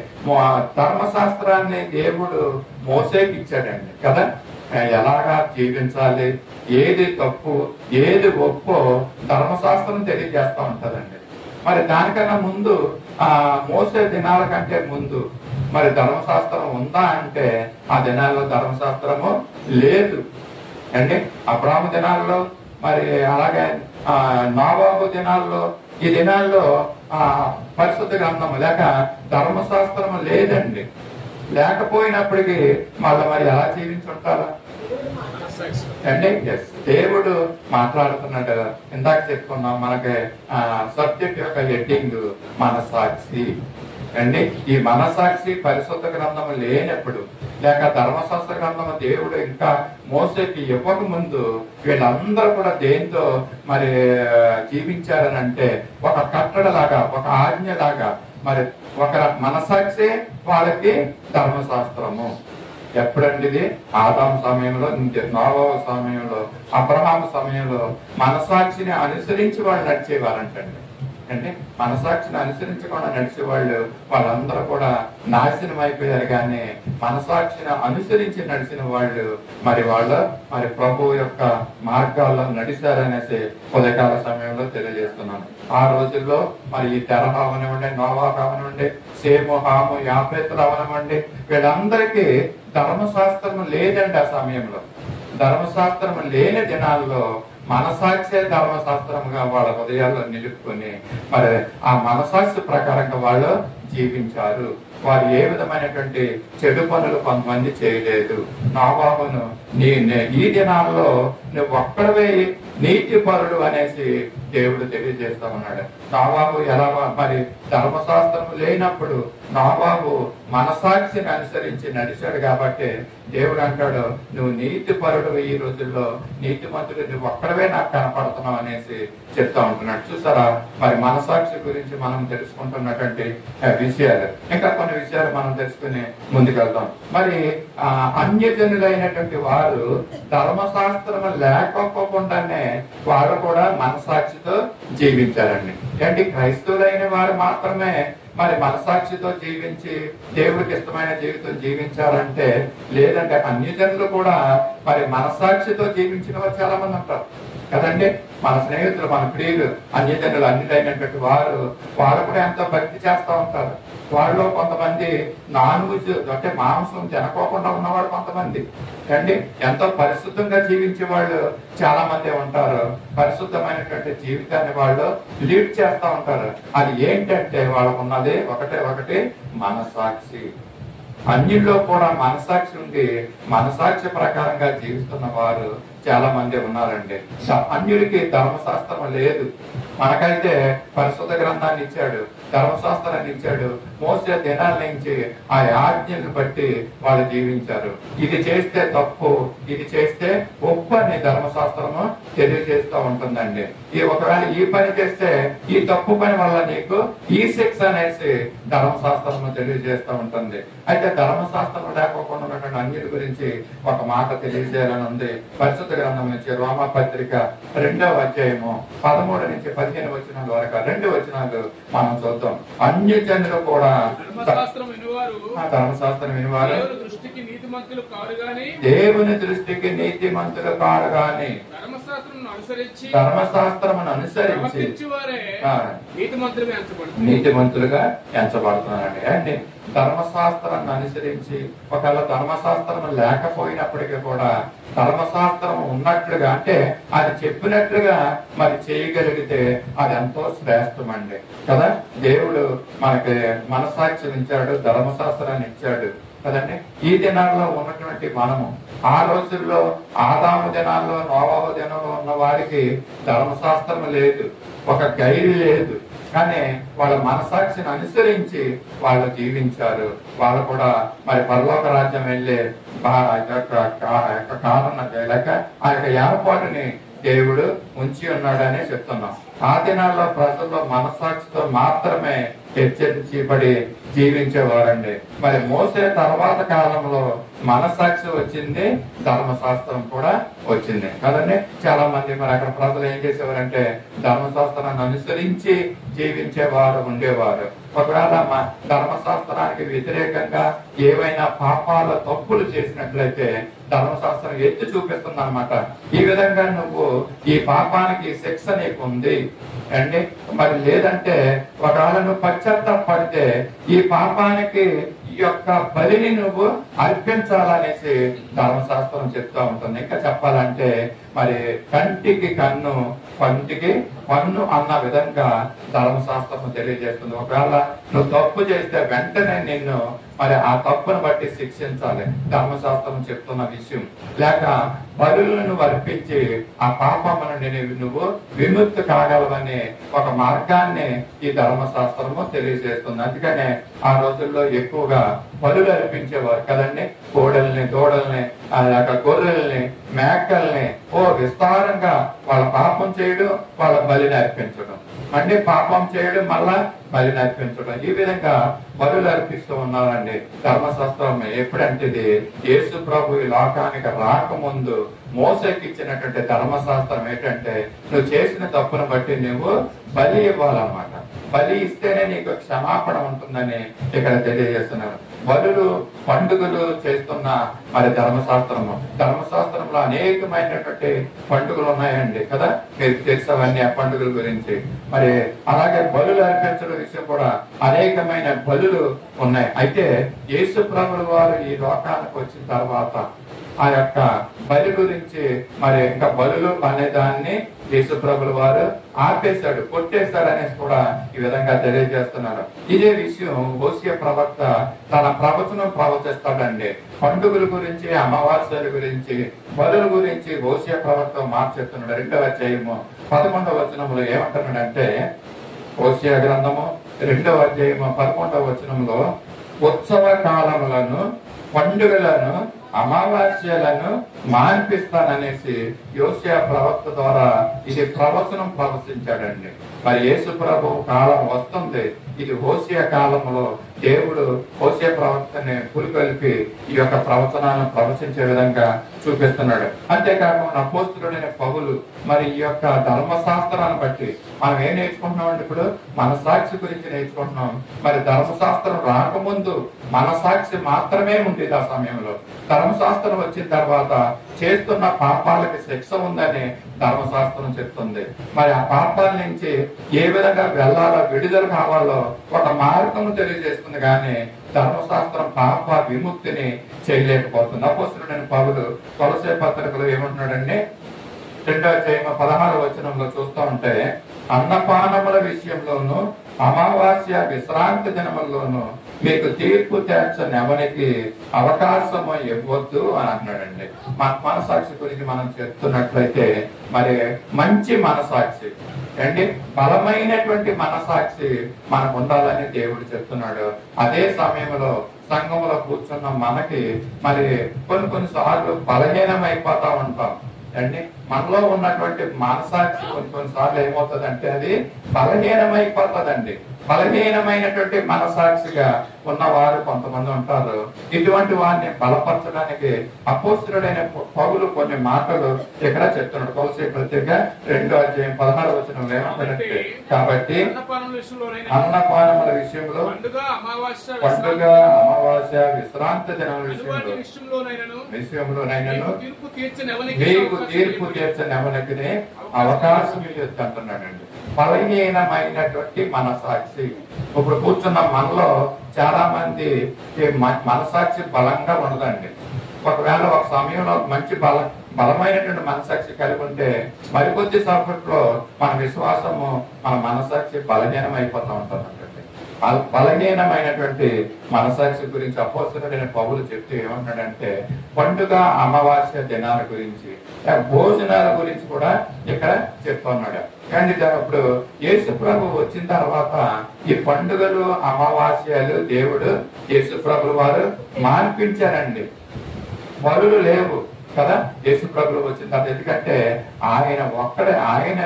A: ధర్మశాస్త్రాన్ని దేవుడు మోసేకి ఇచ్చాడండి కదా, ఎలాగా జీవించాలి, ఏది తప్పు ఏది ఒప్పో ధర్మశాస్త్రం తెలియజేస్తా ఉంటదండి. మరి దానికన్నా ముందు మోసే దినాల కంటే ముందు మరి ధర్మశాస్త్రం ఉందా అంటే ఆ దినాల్లో ధర్మశాస్త్రము లేదు అండి. అబ్రాహాము దినాల్లో, మరి అలాగే నోవాహు దినాల్లో, ఈ దినాల్లో పరిశుద్ధ గ్రంథము లేక ధర్మశాస్త్రము లేదండి. లేకపోయినప్పటికీ మళ్ళీ మరి ఎలా జీవించుంటారా అండి. దేవుడు మాట్లాడుతున్నాడు. ఇందాక చెప్పుకున్నాం, మనకి సబ్జెక్ట్ యొక్క హెడ్డింగ్ మనసాక్షి అండి. ఈ మనసాక్షి పరిశుద్ధ గ్రంథము లేనప్పుడు లేక ధర్మశాస్త్ర గ్రంథము దేవుడు ఇంకా మోసేకి ఇవ్వక ముందు వీళ్ళందరూ కూడా దేంతో మరి జీవించారని అంటే ఒక కట్టడలాగా, ఒక ఆజ్ఞలాగా, మరి ఒక మనసాక్షి వాళ్ళకి ధర్మశాస్త్రము. ఎప్పుడండి ఇది? ఆదాము సమయంలో, నోవాహు సమయంలో, అబ్రహాము సమయంలో మనసాక్షిని అనుసరించి వాళ్ళు నడిచేవారంటండి. అంటే మనసాక్షిని అనుసరించకుండా నడిచే వాళ్ళందరూ కూడా నాశనం అయిపోయారు. కానీ మనసాక్షిని అనుసరించి నడిచిన వాళ్ళు మరి ప్రభు యొక్క మార్గాల్లో నడిచారనేసి ఉదయకాల సమయంలో తెలియజేస్తున్నాను. ఆ రోజుల్లో మరి ఈ తెరహు అవనివ్వండి, నోవాహు అవనివ్వండి, సేము, హాము, యాఫెతులు అవనివ్వండి, వీళ్ళందరికీ ధర్మశాస్త్రం లేదండి. ఆ సమయంలో ధర్మశాస్త్రం లేని దినాల్లో మనసాక్షి ధర్మశాస్త్రముగా వాళ్ళ హృదయాల్లో నిలుపుకొని మరి ఆ మనసాక్షి ప్రకారంగా వాళ్ళు జీవించారు. వారు ఏ విధమైనటువంటి చెడు పనులు కొంతమంది చేయలేదు. నోవాహును ఈ దినాల్లో నువ్వు ఒక్కడవే నీతి పరుడు అనేసి దేవుడు తెలియజేస్తా ఉన్నాడు. నోవాహు ఎలా మరి ధర్మశాస్త్రం లేనప్పుడు నోవాహు మనసాక్షిని అనుసరించి నడిచాడు కాబట్టి దేవుడు అంటాడు, నువ్వు నీతి పరుడు, ఈ రోజుల్లో నీతి మంతుడు నువ్వు ఒక్కడవే నాకు కనపడుతున్నావు అనేసి చెప్తా ఉంటున్నాడు. చూసారా, మరి మనసాక్షి గురించి మనం తెలుసుకుంటున్నటువంటి విషయాలు, ఇంకా కొన్ని విషయాలు మనం తెలుసుకుని ముందుకెళ్తాం. మరి అన్యజనులైనటువంటి వారు ధర్మశాస్త్రం లేకపోకుండానే వారు కూడా మనసాక్షితో జీవించారండి. ఏంటి, క్రైస్తవులైన వారు మాత్రమే మరి మనసాక్షితో జీవించి దేవుడికి ఇష్టమైన జీవితం జీవించాలంటే లేదంటే అన్యజనులు కూడా మరి మనసాక్షితో జీవించిన వారు చాలా మంది ఉంటారు కదండి. మన స్నేహితులు, మన ప్రియులు, అన్యజనులు, అన్యులైనటువంటి వారు కూడా ఎంతో భక్తి చేస్తూ ఉంటారు. వాళ్ళలో కొంతమంది నాన్ వెజ్ అంటే మాంసం తినకోకుండా ఉన్నవాడు కొంతమంది అండి. ఎంతో పరిశుద్ధంగా జీవించే వాళ్ళు చాలా మంది ఉంటారు. పరిశుద్ధమైనటువంటి జీవితాన్ని వాళ్ళు లీడ్ చేస్తూ ఉంటారు. అది ఏంటంటే వాళ్ళకు ఉన్నది ఒకటి మనసాక్షి. అన్నిల్లో కూడా మనసాక్షి ఉండి మనసాక్షి ప్రకారంగా జీవిస్తున్న వారు చాలా మంది ఉన్నారండి. అన్యుడికి ధర్మశాస్త్రం లేదు, మనకైతే పరిశుద్ధ గ్రంథాన్ని ఇచ్చాడు. ధర్మశాస్త్రాన్ని ఇచ్చాడు. మోసే దినాల నుంచి ఆ ఆజ్ఞలను బట్టి వాళ్ళు జీవించారు. ఇది చేస్తే తప్పు, ఇది చేస్తే ఒప్పు అని ధర్మశాస్త్రము తెలియజేస్తూ ఉంటుందండి. ఒకవేళ ఈ పని చేస్తే ఈ తప్పు పని వల్ల నీకు ఈ శిక్ష అనేసి ధర్మశాస్త్రము తెలియజేస్తూ ఉంటుంది. అయితే ధర్మశాస్త్రం లేకోకుండా ఉన్నటువంటి అన్యుల గురించి ఒక మాట తెలియజేయాలని ఉంది. పరిశుద్ధ గ్రంథం నుంచి రోమా పత్రిక 2వ అధ్యాయము 13 నుంచి 15 వచనాల వరకు 2 వచనాలు మనం చూద్దాం. అన్యజనులు కూడా ధర్మశాస్త్రం వినివారు దేవుని దృష్టికి నీతిమంతులు కారు గాని ధర్మశాస్త్రమును అనుసరించి నీతిమంతులుగా ఎంచబడుతున్నారండి. అంటే ధర్మశాస్త్రాన్ని అనుసరించి ఒకవేళ ధర్మశాస్త్రం లేకపోయినప్పటికీ కూడా ధర్మశాస్త్రం ఉన్నట్లుగా అంటే అది చెప్పినట్లుగా మరి చేయగలిగితే అది ఎంతో శ్రేష్టమండి కదా. దేవుడు మనకి మనసాక్షి ఇచ్చాడు, ధర్మశాస్త్రాన్ని ఇచ్చాడు కదండి. ఈ దినాల్లో ఉన్నటువంటి మనము ఆ రోజుల్లో ఆదాము దినాల్లో నోవాహు దినంలో ఉన్న వారికి ధర్మశాస్త్రం లేదు, ఒక గైడ్ లేదు. కానీ వాళ్ళ మనసాక్షిని అనుసరించి వాళ్ళు జీవించారు. వాళ్ళు కూడా మరి పరలోక రాజ్యం వెళ్ళే కారణం లేక ఆ యొక్క ఏర్పాటుని దేవుడు ఉంచి ఉన్నాడనే చెప్తున్నాం. ఆ దినాల్లో ప్రజల్లో మనసాక్షితో మాత్రమే హెచ్చరించబడి జీవించేవారండి. మరి మోసే తర్వాత కాలంలో మనసాక్షి వచ్చింది, ధర్మశాస్త్రం కూడా వచ్చింది కదండి. చాలా మంది మరి అక్కడ ప్రజలు ఏం చేసేవారంటే ధర్మశాస్త్రాన్ని అనుసరించి జీవించేవారు ఉండేవారు. ఒకవేళ ధర్మశాస్త్రానికి వ్యతిరేకంగా ఏవైనా పాపాల తప్పులు చేసినట్లయితే ధర్మశాస్త్రం ఎత్తి చూపిస్తుంది అనమాట. ఈ విధంగా నువ్వు ఈ పాపానికి శిక్ష నీకు ఉంది అండి. మరి లేదంటే ఒకవేళ నువ్వు పశ్చాత్తాపడితే ఈ పాపానికి ఈ యొక్క బలిని నువ్వు అర్పించాలనేసి ధర్మశాస్త్రం చెప్తా ఉంటుంది. ఇంకా చెప్పాలంటే మరి కంటికి కన్ను పంటికి పన్ను అన్న విధంగా ధర్మశాస్త్రం తెలియజేస్తుంది. ఒకవేళ నువ్వు తప్పు చేస్తే వెంటనే నిన్ను మరి ఆ తప్పును బట్టి శిక్షించాలి ధర్మశాస్త్రం చెప్తున్న విషయం. లేక బలులను అర్పించి ఆ పాపం నుండి నువ్వు విముక్తి కాగలవని ఒక మార్గాన్ని ఈ ధర్మశాస్త్రము తెలియజేస్తుంది. అందుకనే ఆ రోజుల్లో ఎక్కువగా బలులు అర్పించేవారు కదండి. కోడల్ని, దూడల్ని, లేక గొర్రెల్ని, మేకల్ని విస్తారంగా వాళ్ళ పాపం చేయడం, వాళ్ళ బలిని అర్పించడం, అంటే పాపం చేయడం మళ్ళా బలిని అర్పించడం, ఈ విధంగా బలులు అర్పిస్తూ ఉన్నారండి. ధర్మశాస్త్రం ఎప్పుడంటే యేసు ప్రభు ఈ లోకానికి రాకముందు మోసేకి ఇచ్చినటువంటి ధర్మశాస్త్రం ఏంటంటే నువ్వు చేసిన తప్పును బట్టి నువ్వు బలి ఇవ్వాలన్నమాట. బలి ఇస్తేనే నీకు క్షమాపణ ఉంటుందని ఇక్కడ తెలియజేస్తున్నారు. బలులు, పండుగలు చేస్తున్న మరి ధర్మశాస్త్రంలో అనేకమైనటువంటి పండుగలు ఉన్నాయండి కదా. మీరు తెలుసవన్నీ ఆ పండుగల గురించి. మరి అలాగే బలులు అర్పించడం విషయం కూడా అనేకమైన బలులు ఉన్నాయి. అయితే యేసు ప్రభువు వారు ఈ లోకానికి వచ్చిన తర్వాత ఆ యొక్క బలి గురించి మరి ఇంకా బలులు అనే దాన్ని యేసు ప్రభువు వారు ఆపేశాడు, కొట్టేశాడు అనేసి కూడా ఈ విధంగా తెలియజేస్తున్నారు. ఇదే విషయం హోషేయ ప్రవక్త తన ప్రవచనం ప్రవచిస్తాడండి. పండుగల గురించి, అమావాస్యల గురించి, బలుల గురించి హోషేయ ప్రవక్త మాట చెప్తున్నాడు. 2వ అధ్యాయము 11వ వచనంలో ఏమంటున్నాడంటే, హోషేయ గ్రంథము 2వ అధ్యాయము 11వ వచనంలో ఉత్సవ కాలములను, పండుగలను, అమావాస్యలను మాన్పిస్తాననేసి యోషేయ ప్రవక్త ద్వారా ఇది ప్రవచనం ప్రవచించాడండి. మరి యేసు ప్రభు కాలం వస్తుంది. ఇది హోషేయ కాలంలో దేవుడు హోషేయ ప్రవక్తని పులికొల్పి ఈ యొక్క ప్రవచనాలను ప్రవచించే విధంగా చూపిస్తున్నాడు. అంతేకాకుండా అపోస్తలుడైన పౌలు మరి ఈ యొక్క ధర్మశాస్త్రాన్ని బట్టి మనం ఏం నేర్చుకుంటున్నాం అంటే ఇప్పుడు మనసాక్షి గురించి నేర్చుకుంటున్నాం. మరి ధర్మశాస్త్రం రాకముందు మనసాక్షి మాత్రమే ఉండేది. ఆ సమయంలో ధర్మశాస్త్రం వచ్చిన తర్వాత చేస్తున్న పాపాలకి శిక్ష ఉందని ధర్మశాస్త్రం చెప్తుంది. మరి ఆ పాపాల నుంచి ఏ విధంగా వెళ్ళాలో, విడుదల కావాలో ఒక మార్గం తెలియజేస్తుంది. కానీ ధర్మశాస్త్రం పాప విముక్తిని చేయలేకపోతుంది. అపోస్తలుడైన పౌలు కొలస్సే పత్రికలో ఏమంటున్నాడండి, 2వ అధ్యాయం 16వ వచనంలో చూస్తూ ఉంటే, అన్నపానముల విషయంలోను, అమావాస్య విశ్రాంతి దినముల్లోను మీకు తీర్పు తీర్చని ఎవరికి అవకాశము ఇవ్వద్దు అని అన్నాడండి. మనసాక్షి గురించి మనం చెప్తున్నట్లయితే మరి మంచి మనసాక్షి అండి, బలమైనటువంటి మనసాక్షి మనకు ఉండాలని దేవుడు చెప్తున్నాడు. అదే సమయంలో సంఘంలో కూర్చున్న మనకి మరి కొన్నిసార్లు బలహీనమైపోతా ఉంటాం అండి. మనలో ఉన్నటువంటి మనసాక్షి కొన్నిసార్లు ఏమవుతుందంటే అది బలహీనమైపోతుందండి. బలహీనమైనటువంటి మనసాక్షిగా ఉన్నవారు కొంతమంది ఉంటారు. ఇటువంటి వారిని బలపరచడానికి అపోస్తలుడైన పౌలు కొన్ని మాటలు ఇక్కడ చెప్తున్నాడు. కొలస్సీ పత్రిక 2:16 ఏమంటారంటే, కాబట్టి అన్నపానముల విషయంలో, పండుగ అమావాస్య విశ్రాంతి దినం విషయంలోనైనను మీకు తీర్పు తీర్చని ఎవరికి అవకాశం ఇవ్వద్దు అంటున్నాడండి. బలహీనమైనటువంటి మనసాక్షి. ఇప్పుడు కూర్చున్న మనలో చాలా మంది మనసాక్షి బలంగా ఉండదండి. ఒకవేళ ఒక సమయంలో మంచి బలమైనటువంటి మనసాక్షి కలిగి ఉంటే మరికొద్ది సేపట్లో మన విశ్వాసము, మన మనసాక్షి బలహీనం అయిపోతూ ఉంటుందండి. బలహీనమైనటువంటి మనసాక్షి గురించి అపోస్తలుడైన పౌలు చెప్తూ ఏమంటాడంటే, పండుగ అమావాస్య దినాల గురించి, భోజనాల గురించి కూడా ఇక్కడ చెప్తున్నాడు. కానీ ఇప్పుడు యేసు ప్రభు వచ్చిన తర్వాత ఈ పండుగలు అమావాస్యలు దేవుడు యేసు ప్రభు వారు మార్పించారండి. బలులు లేవు కదా యేసు ప్రభువు వచ్చిన తర్వాత. ఎందుకంటే ఆయన ఒక్కడే, ఆయన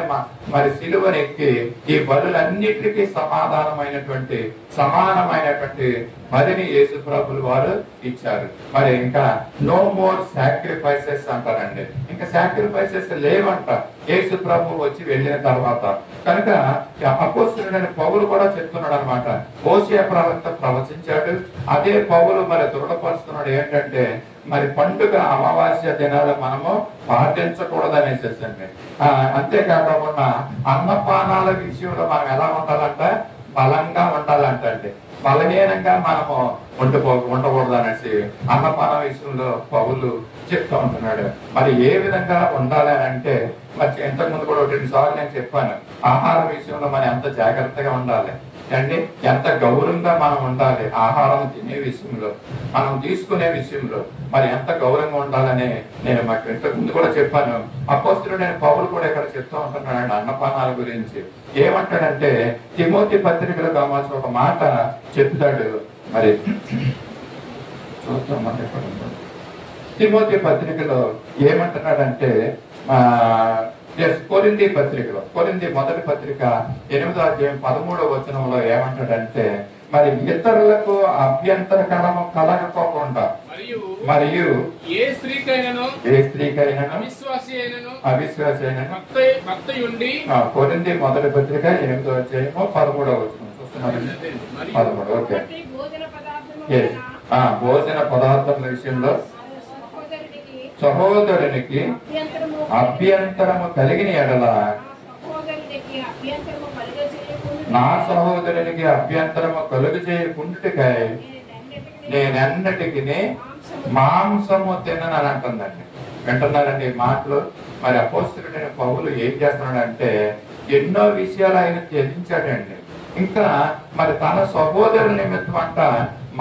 A: మరి సిలువనెక్కి ఈ బలులన్నిటికీ సమానమైనటువంటి బలిని యేసు ప్రభువు వారు ఇచ్చారు. మరి ఇంకా నో మోర్ సాక్రిఫైసెస్ అంటారండి. ఇంకా సాక్రిఫైసెస్ లేవంట యేసు ప్రభువు వచ్చి వెళ్ళిన తర్వాత. కనుక అపోస్తలుడైన పౌలు కూడా చెప్తున్నాడు అనమాట. హోషేయ ప్రవక్త ప్రవచించాడు, అదే పౌలు మరి దృఢపరుస్తున్నాడు. ఏంటంటే మరి పండుగ అమావాస్య దినాలు మనము పాటించకూడదనేసేసండి. అంతేకాకుండా అన్నపానాల విషయంలో మనం ఎలా ఉండాలంట, బలంగా ఉండాలంటండి. బలహీనంగా మనము ఉండకూడదు అనేసి అన్నపాన విషయంలో పౌలు చెప్తూ ఉంటున్నాడు. మరి ఏ విధంగా ఉండాలి అంటే, మరి ఇంతకు ముందు కూడా 2 సార్లు నేను చెప్పాను, ఆహార విషయంలో మనం ఎంత జాగ్రత్తగా ఉండాలి అండి, ఎంత గౌరవంగా మనం ఉండాలి. ఆహారం తినే విషయంలో, మనం తీసుకునే విషయంలో మరి ఎంత గౌరవంగా ఉండాలని నేను మాకు ఇంతకు ముందు కూడా చెప్పాను. అపోస్తలుడైన పౌలు కూడా ఇక్కడ చెప్తూ ఉంటున్నాడు అన్నపానాల గురించి. ఏమంటాడంటే, తిమోతి పత్రికలో కావాల్సిన ఒక మాట చెప్తాడు. మరి చూస్తాం, తిమోతి పత్రికలో ఏమంటున్నాడంటే, కొరింథీ పత్రికలో, కొరింథీ మొదటి పత్రిక 8:13 ఏమంటాడంటే, మరి ఇతరులకు అభ్యంతరకరము కలగకోకుండా మరియు ఏ స్త్రీకైనను అవిశ్వాసి అయినను కొరింథీ మొదటి పత్రిక 8:13 చూస్తున్నారు. ఓకే, భోజన పదార్థముల విషయంలో సహోదరునికి అభ్యంతరము కలిగిన ఎడల, నా సహోదరునికి అభ్యంతరము కలుగు చేయకుండాకై నేనెన్నటికి మాంసము తిననని అంటుందండి. వింటున్నారండి ఈ మాటలు. మరి అపోస్తలుడైన పౌలు ఏం చేస్తున్నాడంటే, ఎన్నో విషయాలు ఆయన త్యజించాడండి. ఇంకా మరి తన సహోదరుల నిమిత్తం అంట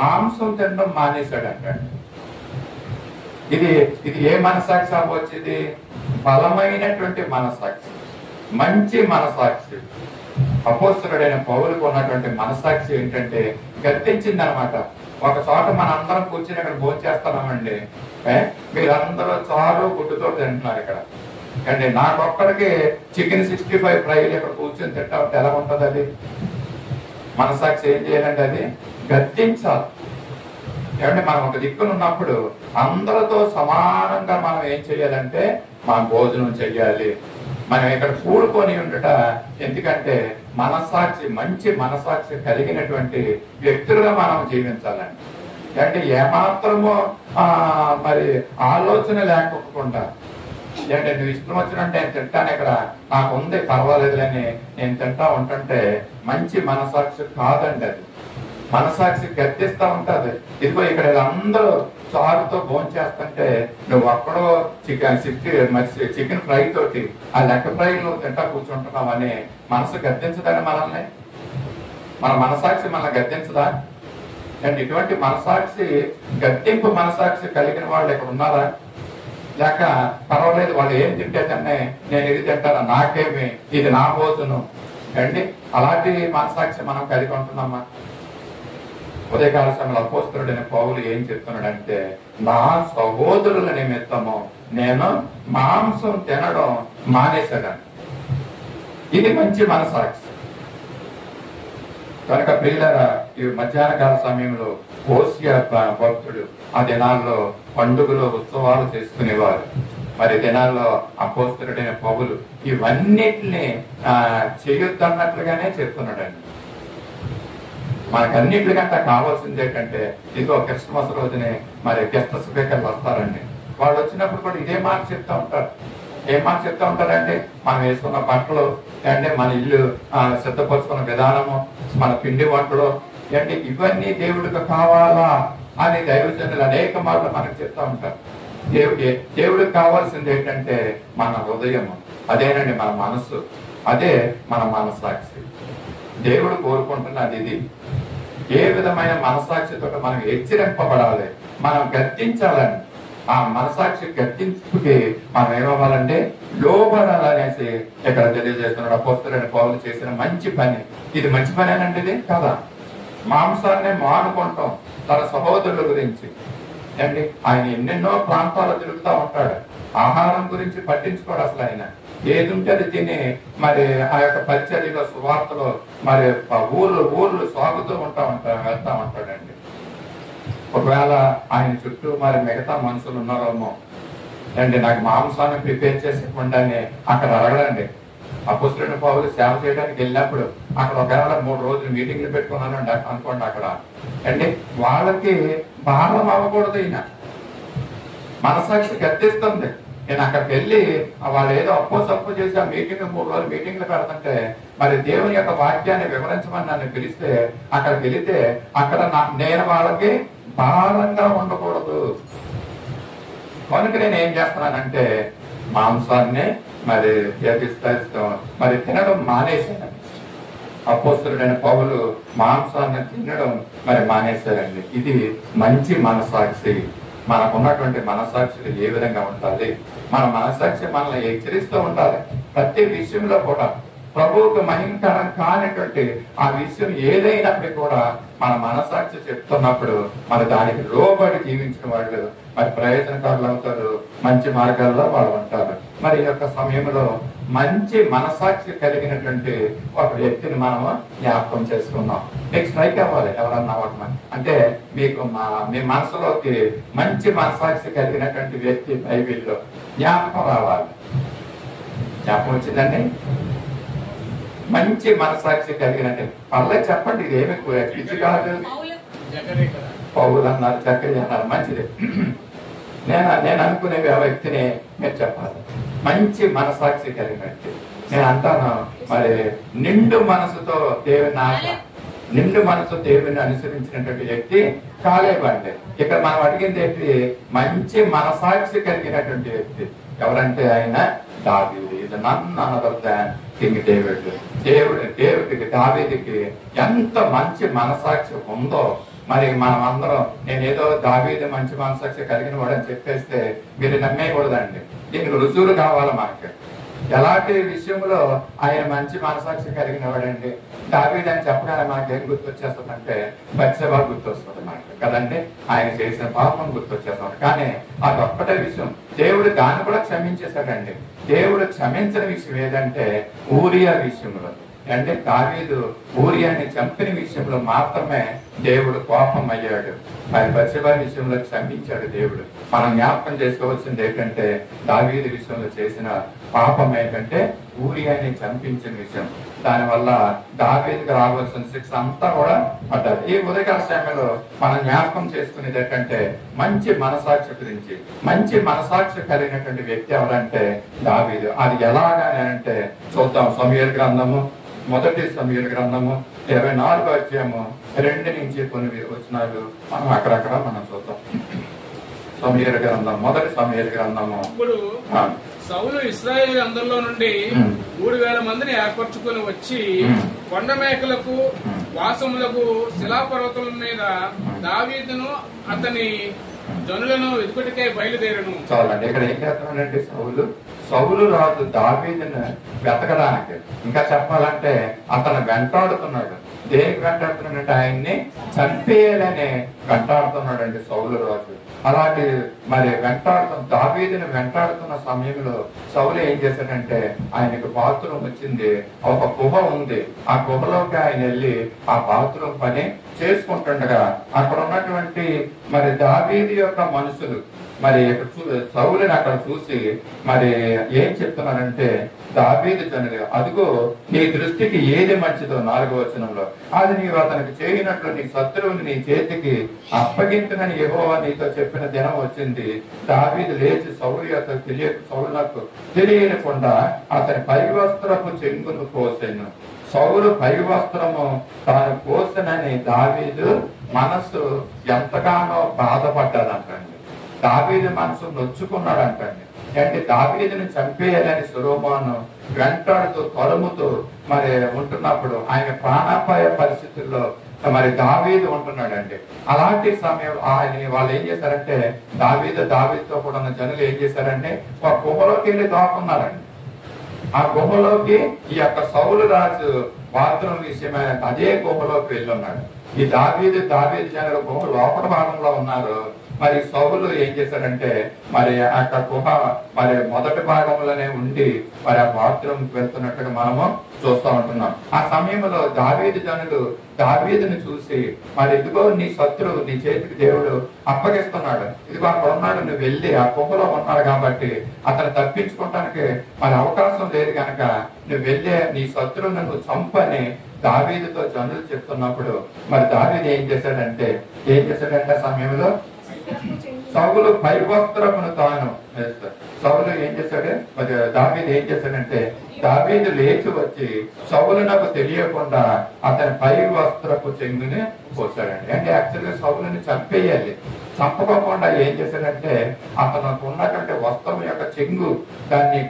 A: మాంసం తినడం మానేశాడంట. ఇది ఏ మనసాక్షి అవ్వచ్చు? ఇది బలమైనటువంటి మనసాక్షి, మంచి మనసాక్షి. అపోస్తలుడైన పౌలుకు ఉన్నటువంటి మనసాక్షి ఏంటంటే గద్దించింది అనమాట. ఒక చోట మనందరం కూర్చొని ఇక్కడ భోజనం చేస్తున్నామండి, మీరందరూ చారు గుడ్డుతో తింటున్నారు ఇక్కడ అండి. నాకొక్కడికి చికెన్ 65 ఫ్రైలు ఇక్కడ కూర్చొని తింటా ఉంటే ఎలా ఉంటుంది? అది మనసాక్షి ఏం చేయాలంటే అది గద్దించాలి. ఏమంటే మనం ఒక దిక్కున ఉన్నప్పుడు అందరితో సమానంగా మనం ఏం చెయ్యాలంటే మనం భోజనం చెయ్యాలి. మనం ఇక్కడ కూడుకొని ఉండట. ఎందుకంటే మనసాక్షి, మంచి మనసాక్షి కలిగినటువంటి వ్యక్తులుగా మనం జీవించాలండి. అంటే ఏమాత్రమో మరి ఆలోచన లేకపోకుండా, అంటే నువ్వు ఇష్టం వచ్చినట్టు నేను తింటాను, ఇక్కడ నాకు ఉంది పర్వాలేదులని నేను తింటా ఉంటుంటే మంచి మనసాక్షి కాదండి. అది మనసాక్షి గద్దిస్తా ఉంటది. ఇదిగో ఇక్కడ అందరూ చారుతో భోజనం చేస్తుంటే నువ్వు అక్కడో చికెన్ ఫ్రై తోటి ఆ లెక్క ఫ్రై నువ్వు తింటా కూర్చుంటున్నావు అని మనసు గద్దించదని మనల్ని, మన మనసాక్షి మనల్ని గద్దించదా? అండ్ ఇటువంటి మనసాక్షి, గద్దెంపు మనసాక్షి కలిగిన వాళ్ళు ఇక్కడ ఉన్నారా? లేక పర్వాలేదు వాళ్ళు ఏం తింటేదన్నే నేను ఇది తింటారా, నాకేమి, ఇది నా భోజనం అండి, అలాంటి మనసాక్షి మనం కలిగి ఉంటున్నామా? ఉదయకాల సమయంలో అపోస్తలుడైన పౌలు ఏం చెప్తున్నాడంటే, నా సహోదరుల నిమిత్తము నేను మాంసం తినడం మానేశాడని. ఇది మంచి మనసాక్షి. కనుక ప్రియులారా, ఈ మధ్యాహ్న కాల సమయంలో హోషేయ భక్తుడు ఆ దినాల్లో పండుగలు ఉత్సవాలు చేసుకునేవారు. మరి దినాల్లో అపోస్తలుడైన పౌలు ఇవన్నిటిని చేయొద్దన్నట్లుగానే చెప్తున్నాడండి. మనకన్నింటికంటే కావాల్సింది ఏంటంటే, ఇదిగో క్రిస్మస్ రోజునే మరి గెస్ట్ స్పీకర్లు వస్తారండి. వాళ్ళు వచ్చినప్పుడు కూడా ఇదే మాట చెప్తా ఉంటారు. ఏం మాట చెప్తా ఉంటారంటే, మనం వేసుకున్న బట్టలు అంటే, మన ఇల్లు సిద్ధపరుచుకున్న విధానము, మన పిండి వంటలు అంటే ఇవన్నీ దేవుడికి కావాలా అని దైవజనులు అనేక మార్లు మనకు చెప్తా ఉంటారు. దేవుడికి కావాల్సింది ఏంటంటే మన హృదయము, అదేనండి మన మనస్సు, అదే మన మనసాక్షి. దేవుడు కోరుకుంటున్నది ఇది. ఏ విధమైన మనసాక్షితో మనం హెచ్చరింపబడాలి, మనం గర్తించాలని. ఆ మనసాక్షి గర్తింపుకి మనం ఏమవ్వాలంటే లోబడాలనేసి ఇక్కడ తెలియజేస్తున్నాడు. అపోస్తలుడైన పౌలు చేసిన మంచి పని ఇది. మంచి పనేనండి ఇది కదా. మాంసాన్ని మానుకుంటాం తన సహోదరుల గురించి అండి. ఆయన ఎన్నెన్నో ప్రాంతాలు తిరుగుతూ ఉంటాడు. ఆహారం గురించి పట్టించుకోడు అసలు. ఆయన ఏది ఉంటే అది తిని మరి ఆ యొక్క పరిచర్యలో సువార్తలో మరి ఊర్లు సాగుతూ వెళ్తా ఉంటాడండి. ఒకవేళ ఆయన చుట్టూ మరి మిగతా మనుషులు ఉన్నారేమో అండి, నాకు మాంసాన్ని ప్రిపేర్ చేసి ఇవ్వండి అక్కడ అడగడండి. అపోస్తలుడైన పౌలు సేవ చేయడానికి వెళ్ళినప్పుడు అక్కడ ఒకవేళ 3 రోజులు మీటింగ్లు పెట్టుకున్నాను అనుకోండి అక్కడ అండి, వాళ్ళకి భారం అవ్వకూడదు. ఈయన మనసాక్షి గర్తిస్తుంది. నేను అక్కడికి వెళ్ళి వాళ్ళు ఏదో అప్పు చేసి ఆ మీటింగ్ 3 రోజులు మీటింగ్లు పెడుతుంటే మరి దేవుని యొక్క వాక్యాన్ని వివరించమని నన్ను పిలిస్తే అక్కడికి వెళితే అక్కడ నేను వాళ్ళకి భారంగా ఉండకూడదు. కనుక నేను ఏం చేస్తున్నానంటే మాంసాన్ని మరి మరి తినడం మానేశాను. అపోస్తలుడైన పౌలు మాంసాన్ని తినడం మరి మానేశారండి. ఇది మంచి మనసాక్షి. మనకున్నటువంటి మనసాక్షి ఏ విధంగా ఉండాలి? మన మనసాక్షి మనల్ని హెచ్చరిస్తూ ఉండాలి. ప్రతి విషయంలో కూడా ప్రభువుకు మహిమకరం కానిటువంటి ఆ విషయం ఏదైనప్పటికీ కూడా మన మనసాక్షి చెప్తున్నప్పుడు మరి దానికి లోబడి జీవించిన వాళ్ళు మరి ప్రయోజనకారులు అవుతారు, మంచి మార్గాల్లో వాళ్ళు ఉంటారు. మరి ఈ యొక్క సమయంలో మంచి మనసాక్షి కలిగినటువంటి ఒక వ్యక్తిని మనము జ్ఞాపకం చేసుకున్నాం. మీకు స్ట్రైక్ అవ్వాలి ఎవరన్నా ఒక అంటే మీకు మీ మనసులోకి మంచి మనసాక్షి కలిగినటువంటి వ్యక్తి బైబిల్లో జ్ఞాపకం రావాలి. జ్ఞాపకం వచ్చిందండి? మంచి మనసాక్షి కలిగినట్టు పర్లేదు చెప్పండి. ఇది ఏమి పిచ్చి కాదు. పౌలు అన్నారు, చక్రి అన్నారు, మంచిది. నేను అనుకునే ఆ వ్యక్తిని మీరు చెప్పాలి. మంచి మనసాక్షి కలిగినట్టు నేను అంటాను. మరి నిండు మనసుతో దేవుని అనుసరించినటువంటి వ్యక్తి కాలేబండి. ఇక్కడ మనం అడిగింది ఏంటి? మంచి మనసాక్షి కలిగినటువంటి వ్యక్తి ఎవరంటే ఆయన దావీదు. ఇది నన్ను అనదర్ కింగ్ డేవిడ్. దేవుడికి దావీదుకి ఎంత మంచి మనసాక్షి ఉందో మరి మనం అందరం నేనేదో దావీదు మంచి మనసాక్షి కలిగిన వాడని చెప్పేస్తే మీరు నమ్మేయకూడదండి. దీనికి రుజువులు కావాలి మనకి. ఎలాంటి విషయంలో ఆయన మంచి మనసాక్షి కలిగిన వాడండి. దావీదు అని చెప్పగానే మనకి ఏం గుర్తొచ్చేస్తుందంటే బత్షెబా గుర్తొస్తుంది మనకి కదండి. ఆయన చేసిన పాపం గుర్తొచ్చేస్తుంది. కానీ అదొక్కటే విషయం. దేవుడు దాన్ని కూడా క్షమించేశాడండి. దేవుడు క్షమించిన విషయం ఏదంటే ఊరియా విషయంలో అంటే దావీదు ఊరియాని చంపిన విషయంలో మాత్రమే దేవుడు కోపం అయ్యాడు. మరి బత్షెబా విషయంలో క్షమించాడు దేవుడు. మనం జ్ఞాపకం చేసుకోవాల్సింది ఏంటంటే దావీదు విషయంలో చేసిన పాపం ఏంటంటే ఊరియాని చంపించిన విషయం. దానివల్ల దావీదుకు రావాల్సిన శిక్ష అంతా కూడా పడ్డది. ఈ ఉదయకాల సమయంలో మనం జ్ఞాపకం చేసుకునేది ఏంటంటే మంచి మనసాక్షి గురించి. మంచి మనసాక్షి కలిగినటువంటి వ్యక్తి ఎవరంటే దావీదు. అది ఎలాగానంటే చూద్దాం. సమూయేలు గ్రంథము, మొదటి సమూయేలు గ్రంథము 24వ అధ్యాయము 2 నుంచి కొన్ని వచనాలు మనం అక్కడక్కడ మనం చూద్దాం. సమూయేలు గ్రంథం, మొదటి సమూయేలు గ్రంథము.
B: సౌలు ఇశ్రాయేలు అందరిలో నుండి 3000 మందిని ఏర్పరచుకొని వచ్చి కొండ మేకలకు వాసములకు శిలాపర్వతం మీద దావీదును అతని జనులను వెతుకుటకై బయలుదేరను.
A: చాలండి. ఇక్కడ ఏం చేస్తున్నాడంటే సౌలు రాజు దావీదును వెతకడానికి, ఇంకా చెప్పాలంటే అతను వెంటాడుతున్నాడు. దేనికి వెంటాడుతున్నాడంటే ఆయన్ని చంపేయాలని వెంటాడుతున్నాడండి సౌలు రాజు. అలాంటి మరి దావీదుని వెంటాడుతున్న సమయంలో సౌలు ఏం చేశాడంటే ఆయనకు బాత్రూమ్ వచ్చింది, ఒక గుహ ఉంది. ఆ గుహలోకి ఆయన వెళ్ళి ఆ బాత్రూమ్ పని చేసుకుంటుండగా అక్కడ ఉన్నటువంటి మరి దావీదు యొక్క మనుషులు మరి సౌలుని అక్కడ చూసి మరి ఏం చెప్తున్నారంటే, దావీదు జనులు, అదిగో నీ దృష్టికి ఏది మంచిదో 4వ వచనంలో, అది నీవు అతనికి చేయనట్లు నీ శత్రువుని నీ చేతికి అప్పగించునని యెహోవా నీతో చెప్పిన దినం వచ్చింది. దావీదు లేచి సౌలునకు తెలియకుండా అతని పైవస్త్రపు చెంగును కోసెను. సౌలు పైవస్త్రము తాను కోసనని దావీదు మనస్సు ఎంతగానో బాధపడ్డాడంటండి. దావీదు మనసు నొచ్చుకున్నాడంటండి. అంటే దావీదుని చంపేయాలని సొలొమోను వెంటాడుతూ తరుముతూ మరి ఉంటున్నప్పుడు ఆయన ప్రాణాపాయ పరిస్థితుల్లో మరి దావీదు ఉంటున్నాడండి. అలాంటి సమయం వాళ్ళు ఏం చేశారంటే దావీదుతో కూడా ఉన్న జనులు ఏం చేశారంటే ఒక గుహలోకి వెళ్ళి దాక్కున్నారండి. ఆ గుహలోకి ఈ యొక్క సౌలు రాజు బాత్రూమ్ విషయమైన అదే గుహలోకి వెళ్ళి ఉన్నాడు. ఈ దావీదు జనులు గుహ లోపల భాగంలో ఉన్నారు. మరి సౌలు ఏం చేశాడంటే మరి అక్కడ గుహ మరి మొదటి భాగంలోనే ఉండి మరి ఆ బాత్రూమ్కి వెళ్తున్నట్టుగా మనము చూస్తూ ఉంటున్నాం. ఆ సమయంలో దావీదు జనులు దావీదుని చూసి మరి ఇదిగో నీ శత్రువు నీ చేతికి దేవుడు అప్పగిస్తున్నాడు, ఇదిగో అక్కడ ఉన్నాడు, నువ్వు వెళ్ళి ఆ గుహలో ఉన్నాడు కాబట్టి అతను తప్పించుకోవటానికి మరి అవకాశం లేదు కనుక నువ్వు వెళ్ళే నీ శత్రువును నువ్వు చంపని దావీదుతో జనులు చెప్తున్నప్పుడు మరి దావీదు ఏం చేశాడంటే ఆ సమయంలో సౌలు పైవస్త్రమును తాను సౌలు ఏం చేశాడు మరి దావీదు ఏం చేశాడంటే దావీదు లేచి వచ్చి సౌలు నాకు తెలియకుండా అతని పై వస్త్రపు చెంగుని కోసాడండి. అంటే యాక్చువల్గా సౌలుని చంపేయాలి, చంపకోకుండా ఏం చేశాడంటే అతను ఉన్నటువంటి వస్త్రం యొక్క చెంగు దాన్ని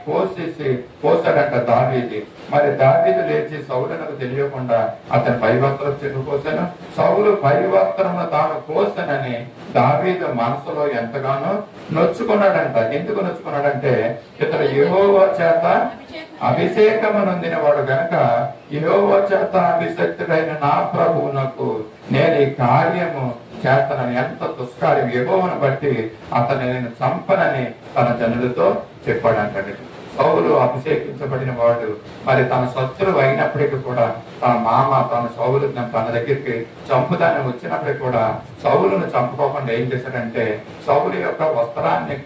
A: కోసాడంట దావీది. మరి దావీదు లేచి సౌలునకు తెలియకుండా అతని పై వస్త్రం చెంగు కోసాను, సౌలు పై వస్త్రమును తాను కోసానని దావీదు మనసులో ఎంతగానో నొచ్చుకున్నాడంట. ఎందుకు నొచ్చుకున్నాడంటే ఇతడు యెహోవా చేత అభిషేకము నొందిన వాడు గనక యెహోవా చేత అభిషేక్తుడైన నా ప్రభువునకు నేను ఈ కార్యము చేస్తానని, ఎంత దుష్కార్యం, యెహోవాను బట్టి అతను నేను చంపనని తన జనులతో చెప్పాడంటండి. సౌలు అభిషేకించబడిన వాడు మరి తన శత్రువు అయినప్పటికీ కూడా తన మామ తన సౌలు తన దగ్గరికి చంపుదాన్ని వచ్చినప్పటికీ కూడా సౌలును చంపుకోకుండా ఏం చేశాడంటే సౌలు యొక్క వస్త్రాన్ని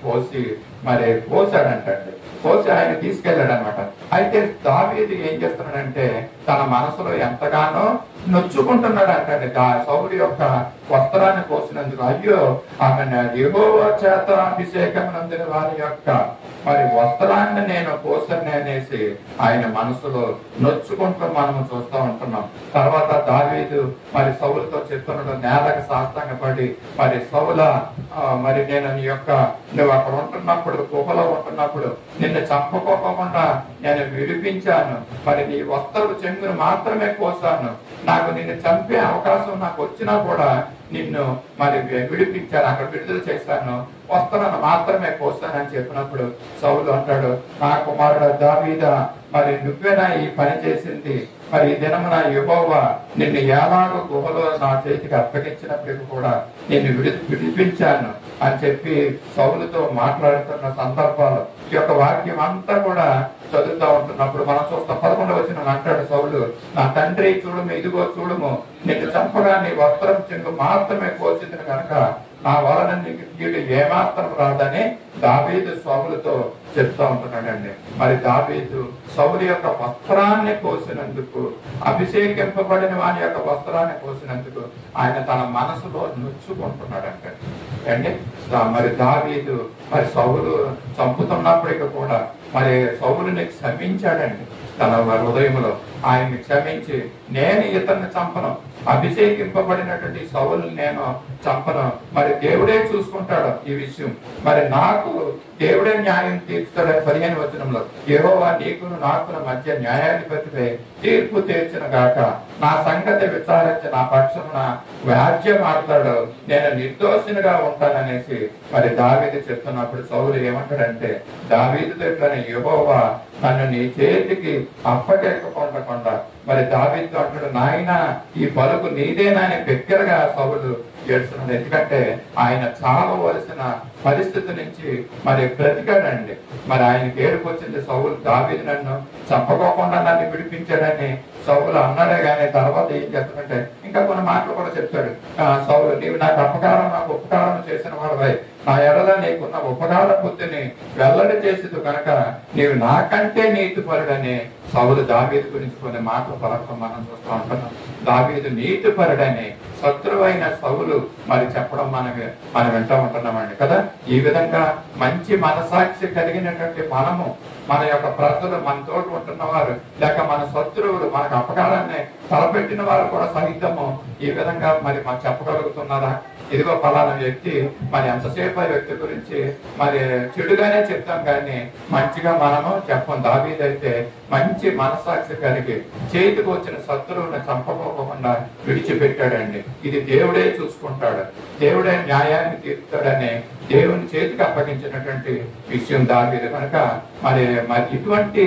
A: కోసాడంటండి. కోసి ఆయన తీసుకెళ్లాడు అనమాట. అయితే దావీదు ఏం చేస్తున్నాడంటే తన మనసులో ఎంతగానో నొచ్చుకుంటున్నాడు అంటండి. సౌలు యొక్క వస్త్రాన్ని కోసినందుకు, అయ్యో ఆమె యెహోవా చేత అభిషేకం నందిన వారి యొక్క మరి వస్త్రాన్ని నేను కోసని అనేసి ఆయన మనసులో నొచ్చుకుంటూ మనము చూస్తూ ఉంటున్నాం. తర్వాత దావీదు మరి సౌలుతో చెప్తున్నాడు, నేలకు సాష్టాంగపడి మరి సౌల మరి నేను నువ్వు అక్కడ ఉంటున్నప్పుడు గుహలో ఉంటున్నప్పుడు నిన్ను చంపుకోకుండా నేను విడిపించాను, మరి నీ వస్త్రపు చెంగును మాత్రమే కోసాను, నాకు నిన్ను చంపే అవకాశం నాకు వచ్చినా కూడా నిన్ను మరి విడిపించాను, అక్కడ విడుదల చేశాను, వస్త్రాన్ని మాత్రమే కోసానని చెప్పినప్పుడు సౌలు అంటాడు, నా కుమారుడు దావీదా మరి నువ్వేనా ఈ పని చేసింది, మరి ఈ దినమున యెహోవా నిన్ను ఎలాగో గుహలో నా చేతికి అప్పగించినప్పటికీ కూడా నిన్ను విడిపించాను అని చెప్పి సౌలుతో మాట్లాడుతున్న సందర్భాలు ఈ యొక్క వాక్యం అంతా కూడా చదువుతా ఉంటున్నప్పుడు మనం చూస్తాం. 11వ వచనం అంటాడు సౌలు, నా తండ్రి చూడుము, ఇదిగో చూడుము, నిన్ను చంపగా నీ వస్త్రం చెంగు మాత్రమే కోసింది కనుక నా వలన నీకు కీడు ఏమాత్రం రాదని దావీదు సౌలుతో చెప్తా ఉంటున్నాడండి. మరి దావీదు సౌలు యొక్క వస్త్రాన్ని కోసినందుకు, అభిషేకింపబడిన వాని యొక్క వస్త్రాన్ని కోసినందుకు ఆయన తన మనసులో నొచ్చుకుంటున్నాడంటే అండి. మరి దావీదు మరి సౌలు చంపుతున్నప్పటికీ కూడా మరి సౌలుని క్షమించాడండి తన హృదయంలో. ఆయన్ని క్షమించి నేను ఇతన్ని చంపను, అభిషేకింపబడినటువంటి సౌలు నేను చంపను, మరి దేవుడే చూసుకుంటాడు ఈ విషయం, మరి నాకు దేవుడే న్యాయం తీర్చుతాడు. 15వ వచనంలో యెహోవా నీకును నాకును మధ్య న్యాయాధిపతిపై తీర్పు తీర్చిన గాక, నా సంగతి విచారించి నా పక్షమున వ్యాజ్యం ఆడతాడు, నేను నిర్దోషినిగా ఉంటాననేసి మరి దావీదు చెప్తున్నప్పుడు సౌలు ఏమంటాడంటే, దావీదుతో ఇట్లనే యెహోవా నన్ను నీ చేతికి అప్పకెక్కకుండా మరి దావీదుతో అంటాడు, నాయన ఈ పలుకు నీదేనా అని బిగ్గరగా సౌలు ఏడుస్తున్నాడు. ఎందుకంటే ఆయన చావవలసిన పరిస్థితి నుంచి మరి బ్రతికాడండి. మరి ఆయనకి ఏడుపు వచ్చింది, సౌలు దావీదు నన్ను చంపకోకుండా నన్ను విడిపించాడని సౌలు అన్నాడే గానీ తర్వాత ఏం చేస్తాడంటే ఇంకా కొన్ని మాటలు కూడా చెప్తాడు. సౌలు నీవు నాకు ఉపకారం చేసిన వాడవై నా ఎడల నీకున్న ఉపకార బుద్ధిని వెల్లడి చేసేది కనుక నీవు నాకంటే నీతిపరుడని సౌలు దావీదు గురించి కొన్ని మాటలు పలకడం మనం చూస్తూ ఉంటున్నాం. దావీదు నీతిపరుడని శత్రువైన సౌలు మరి చెప్పడం మనం వింటూ ఉంటున్నామండి కదా. ఈ విధంగా మంచి మనసాక్షి కలిగినటువంటి మనము, మన యొక్క ప్రజలు, మన తోటి ఉంటున్న వారు, లేక మన శత్రువులు, మనకు అపకారాన్ని తలపెట్టిన వారు కూడా సహితము ఈ విధంగా మరి మనం చెప్పగలుగుతున్నారా? ఇదిగో ఫలానా వ్యక్తి, మరి ఎంతసేపు ఆ వ్యక్తి గురించి మరి చెడుగానే చెప్తాం కానీ మంచిగా మనము చెప్పం. దావీదైతే మంచి మనసాక్షి కలిగి చేతికి వచ్చిన శత్రువుని చంపకోకుండా విడిచిపెట్టాడండి. ఇది దేవుడే చూసుకుంటాడు, దేవుడే న్యాయాన్ని తీర్చుతాడని దేవుని చేతికి అప్పగించినటువంటి విషయం దావీదు కనుక మరి ఇటువంటి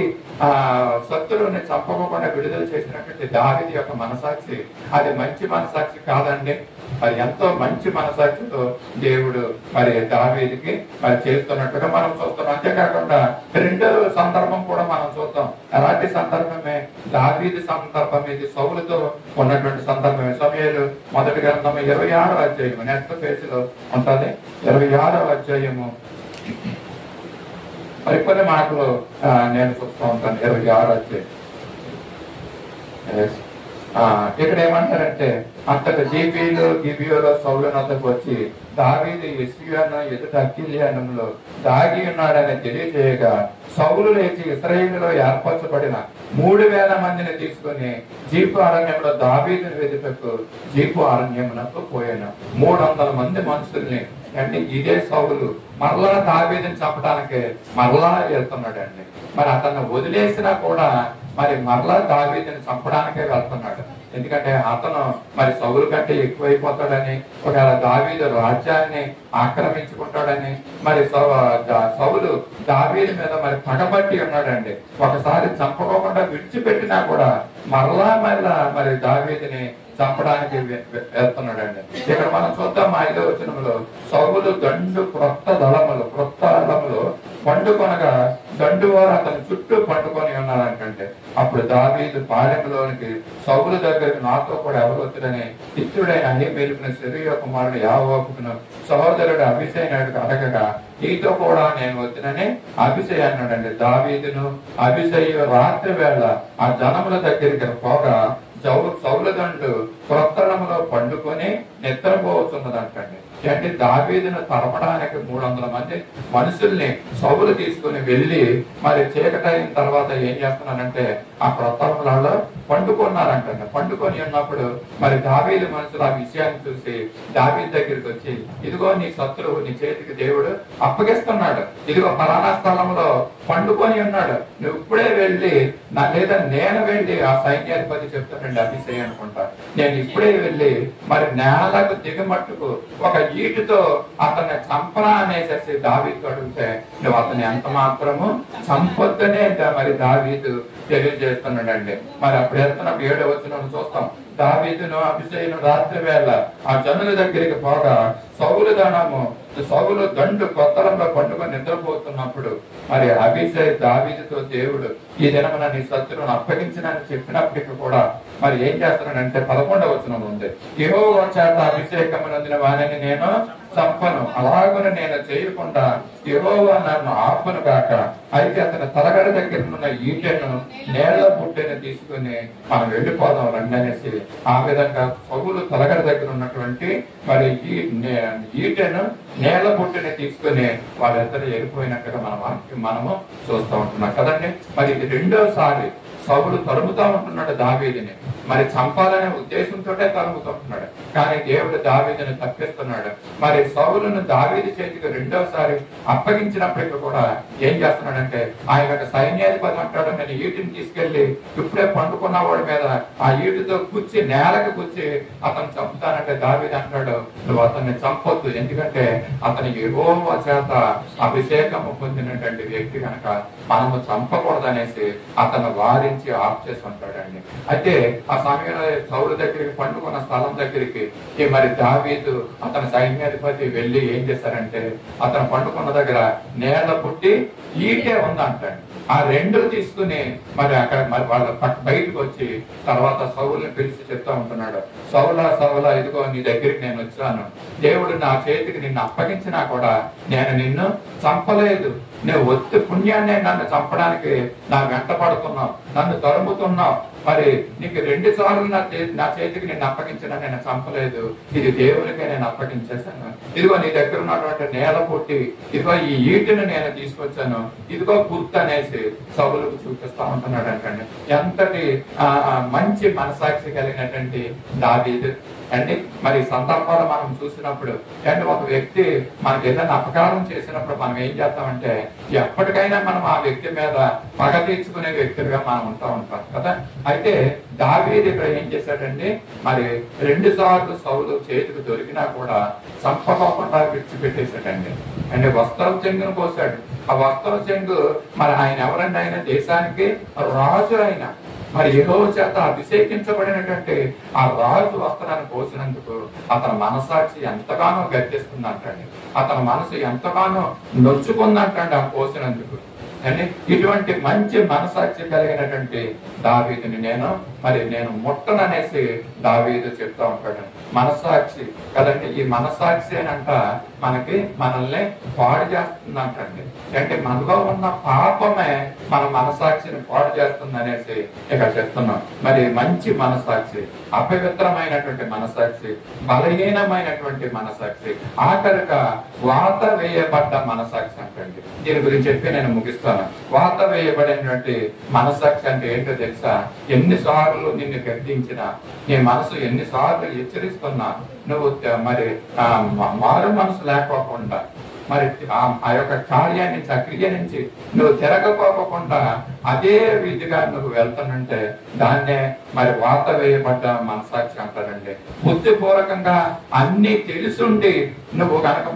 A: శత్రువుని చంపకోకుండా విడుదల చేసినటువంటి దావీదు యొక్క మనసాక్షి అది మంచి మనసాక్షి కాదండి. మరి ఎంతో మంచి మనసాక్షితో దేవుడు మరి దావీదుకి మరి చేస్తున్నట్టుగా మనం చూస్తున్నాం. అంతేకాకుండా రెండో సందర్భం కూడా మనం చూద్దాం. అలాంటి సందర్భమే దావీదు సందర్భం, ఇది సౌలుతో ఉన్నటువంటి సందర్భమే. సమూయేలు మొదటి గ్రంథం 26వ అధ్యాయము నెక్స్ట్ పేజ్ లో ఉంటుంది. 26వ అధ్యాయము మరికొన్ని మాటలు నేను చూస్తూ ఉంటాను. 26వ అధ్యాయం ఇక్కడ ఏమంటారంటే, అంతట జీబీలు గిబియోలో సౌలునొద్దకు వచ్చి దావీదు యెష్షయిను ఎదుట అకిలియానంలో దాగి ఉన్నాడని తెలియజేయగా సౌలు లేచి ఇశ్రాయేలులో ఏర్పరచబడిన 3000 మందిని తీసుకుని జీపు అరణ్యంలో దావీదుని వెతుటకు జీపు అరణ్యమునకు పోయాను. 300 మంది మనుషుల్ని అంటే ఇదే సౌలు మరలా దావీదుని చంపడానికి మరలా వెళ్తున్నాడండి. మరి అతన్ని వదిలేసినా కూడా మరి మరలా దావీదుని చంపడానికే వెళ్తున్నాడు. ఎందుకంటే అతను మరి సౌలు కంటే ఎక్కువైపోతాడని, ఒకవేళ దావీదు రాజ్యాన్ని ఆక్రమించుకుంటాడని మరి సౌలు దావీదు మీద మరి పగబట్టి ఉన్నాడండి. ఒకసారి చంపకోకుండా విడిచిపెట్టినా కూడా మరలా మరి దావీదుని చంపడానికి వెళ్తున్నాడండి. ఇక్కడ మనం చూద్దాం 5వ వచనంలో సౌలు క్రొత్త దళములు పండుకొనగా దండువారు అతని చుట్టూ పండుకొని ఉన్నారంటే అప్పుడు దావీదు పాలెంలోనికి సౌలు దగ్గరికి నాతో కూడా ఎవరు వచ్చారని ఇత్తుడైన అహీమెలెకును సెరూయా కుమారుడు యావోబును సహోదరుడు అబీషైని అడగగా నీతో కూడా నేను వచ్చినని అబీషై అన్నాడండి. దావీదును అబీషయి రాత్రి వేళ ఆ జనముల దగ్గరికి పోగా సౌలు దండు క్రొత్తడంలో పండుకొని నిద్రపోతున్నదంటండి. అంటే దావీదును తరపడానికి 300 మంది మనుషుల్ని సౌలు తీసుకుని వెళ్ళి మరి చీకటైన తర్వాత ఏం చేస్తున్నారంటే ఆ క్రొత్తలలో పండుకున్నారంటండి. పండుకొని ఉన్నప్పుడు మరి దావీదు మనుషులు ఆ విషయాన్ని చూసి దావీదు దగ్గరికి వచ్చి, ఇదిగో నీ శత్రువు నీ చేతికి దేవుడు అప్పగిస్తున్నాడు, ఇదిగో ఫలానా స్థలంలో పండుకొని ఉన్నాడు, నువ్వు ఇప్పుడే వెళ్ళి లేదా నేను వెళ్ళి ఆ సైన్యాధిపతి చెప్తానండి అభిషేక్ అనుకుంటా, నేను ఇప్పుడే వెళ్ళి మరి నేలకు దిగమట్టుకు ఒక ఈటుతో అతన్ని చంపరా అనేసి దావీదు అడిగితే నువ్వు అతన్ని ఎంత మాత్రము చంపొద్దనే మరి దావీదు తెలియజేస్తున్నాడండి. మరి అప్పుడు వెళ్తున్నప్పుడు 7వ వచనం చూస్తాం. దావీదును అబీషైను రాత్రి వేళ ఆ జనుల దగ్గరికి పోగా సౌలు దండు కొత్తలంలో పండుకొని నిద్రపోతున్నప్పుడు మరి అబీషై దావీదుతో దేవుడు ఈ దినమున నీ శత్రువును అప్పగించినని చెప్పినప్పటికీ కూడా మరి ఏం చేస్తున్నాడంటే 11వ వచనం ఉంది, యెహోవా చేత అభిషేకమునొందిన వానిని నేను చంపను, అలాగను నేను చేయకుండా యెహోవా నన్ను ఆపును కాక. అయితే అతని తలగడ దగ్గర ఉన్న ఈటెను నేల బుట్టెను తీసుకుని మనం వెళ్ళిపోదాం రండి అనేసి ఆ విధంగా సౌలు తలగడ దగ్గర ఉన్నటువంటి మరి ఈటెను నేల బుట్టెని తీసుకుని వాళ్ళిద్దరు వెళ్ళిపోయినట్టుగా మనము చూస్తూ ఉంటున్నాం కదండి. మరి ఇది రెండోసారి సౌలు తరుముతా ఉంటున్నాడు దావీదుని. మరి చంపాలనే ఉద్దేశంతో తరుముతుంటున్నాడు, కానీ దేవుడు దావీదుని తప్పిస్తున్నాడు. మరి సౌలును దావీదు చేతికి రెండోసారి అప్పగించినప్పటికీ కూడా ఏం చేస్తున్నాడంటే, ఆయన యొక్క సైన్యాధిపతి అంటాడు, నేను ఈటిని తీసుకెళ్లి ఇప్పుడే పండుకున్న వాడి మీద ఆ ఈటితో గుచ్చి నేలకు గుచ్చి అతను చంపుతానంటే దావీదు అంటాడు, నువ్వు అతన్ని చంపొద్దు, ఎందుకంటే అతని యెహోవా చేత అభిషేకము పొందినటువంటి వ్యక్తి కనుక మనము చంపకూడదనేసి అతను వారించి ఆఫ్ చేసి ఉంటాడండి. అయితే ఆ సమయంలో సౌలు దగ్గరికి పండుకున్న స్థలం దగ్గరికి మరి దావీదు అతని సైన్యాధిపతి వెళ్ళి ఏం చేశారంటే, అతను పండుకున్న దగ్గర నేల పుట్టి ఈటే ఉందంటాడు. ఆ రెండు తీసుకుని మరి అక్కడ మరి వాళ్ళ బయటకు వచ్చి తర్వాత సౌలుని పిలిచి చెప్తా ఉంటున్నాడు, సౌలా సౌలా, ఇదిగో నీ దగ్గరికి నేను వచ్చాను, దేవుడు నా చేతికి నిన్ను అప్పగించినా కూడా నేను నిన్ను చంపలేదు, నువ్వు ఒత్తి పుణ్యాన్ని నన్ను చంపడానికి నా వెంట పడుతున్నావు, నన్ను తరుముతున్నావు, మరి నీకు 2 సార్లు నా చేతికి నేను అప్పగించినా నేను చంపలేదు, ఇది దేవునికే నేను అప్పగించేశాను, ఇదిగో నీ దగ్గర ఉన్నటువంటి నేల పుట్టి ఇదిగో ఈ ఈటిని నేను తీసుకొచ్చాను, ఇదిగో గుర్తు అనేసి సౌలుకు చూపిస్తా ఉంటున్నాడు అంటండి. ఎంతటి మంచి మనసాక్షి కలిగినటువంటి దావీదు అండి. మరి సందర్భాలు మనం చూసినప్పుడు అంటే ఒక వ్యక్తి మనకి ఏదైనా అపకారం చేసినప్పుడు మనం ఏం చేస్తామంటే, ఎప్పటికైనా మనం ఆ వ్యక్తి మీద పగ తీర్చుకునే వ్యక్తులుగా మనం ఉంటాం కదా. అయితే దావీదు ఇక్కడ ఏం చేశాడండి, మరి 2 సార్లు సౌలు చేతికి దొరికినా కూడా చంపకోకుండా విడిచిపెట్టేశాడండి. అంటే వస్త్రం చెంగును కోసాడు. ఆ వస్త్రం చెంగు మరి ఆయన ఎవరండి, ఆయన దేశానికి రాజు. ఆయన మరి యెహోవా చేత అభిషేకించబడినటువంటి ఆ రాజు వస్త్రాన్ని కోసినందుకు అతని మనసాక్షి ఎంతగానో గర్తిస్తుందంటండి, అతని మనసు ఎంతగానో నొచ్చుకుందంటండి ఆ కోసినందుకు. అని ఇటువంటి మంచి మనసాక్షి కలిగినటువంటి దావీదుని నేను ముట్టననేసి దావీదు చెప్తా ఉంటాడు. మనసాక్షి కదండి, ఈ మనసాక్షి అనంట మనల్ని పాడు చేస్తుందంటండి. అంటే మనలో ఉన్న పాపమే మన మనసాక్షిని పాడు చేస్తుంది అనేసి ఇక్కడ చెప్తున్నాం. మరి మంచి మనసాక్షి, అపవిత్రమైనటువంటి మనసాక్షి, బలహీనమైనటువంటి మనసాక్షి, ఆఖరిగా వాత వేయబడ్డ మనసాక్షి అంటండి. దీని గురించి చెప్పి నేను ముగిస్తాను. వాత వేయబడినటువంటి మనసాక్షి అంటే ఏంటో తెలుసా? ఎన్నిసార్లు నిన్ను గద్దించినా, నీ మనసు ఎన్నిసార్లు హెచ్చరిస్తున్నా, నువ్వు మరి మారు మనసు లేకపోకుండా మరి ఆ యొక్క కార్యాన్ని క్రియ నుంచి నువ్వు తిరగపోకుండా అదే విధిగా నువ్వు వెళ్తానంటే దాన్నే మరి వాత వేయబడ్డ మనసాక్షి అంటారండి. బుద్ధిపూర్వకంగా అన్ని తెలుసుండి నువ్వు కనుక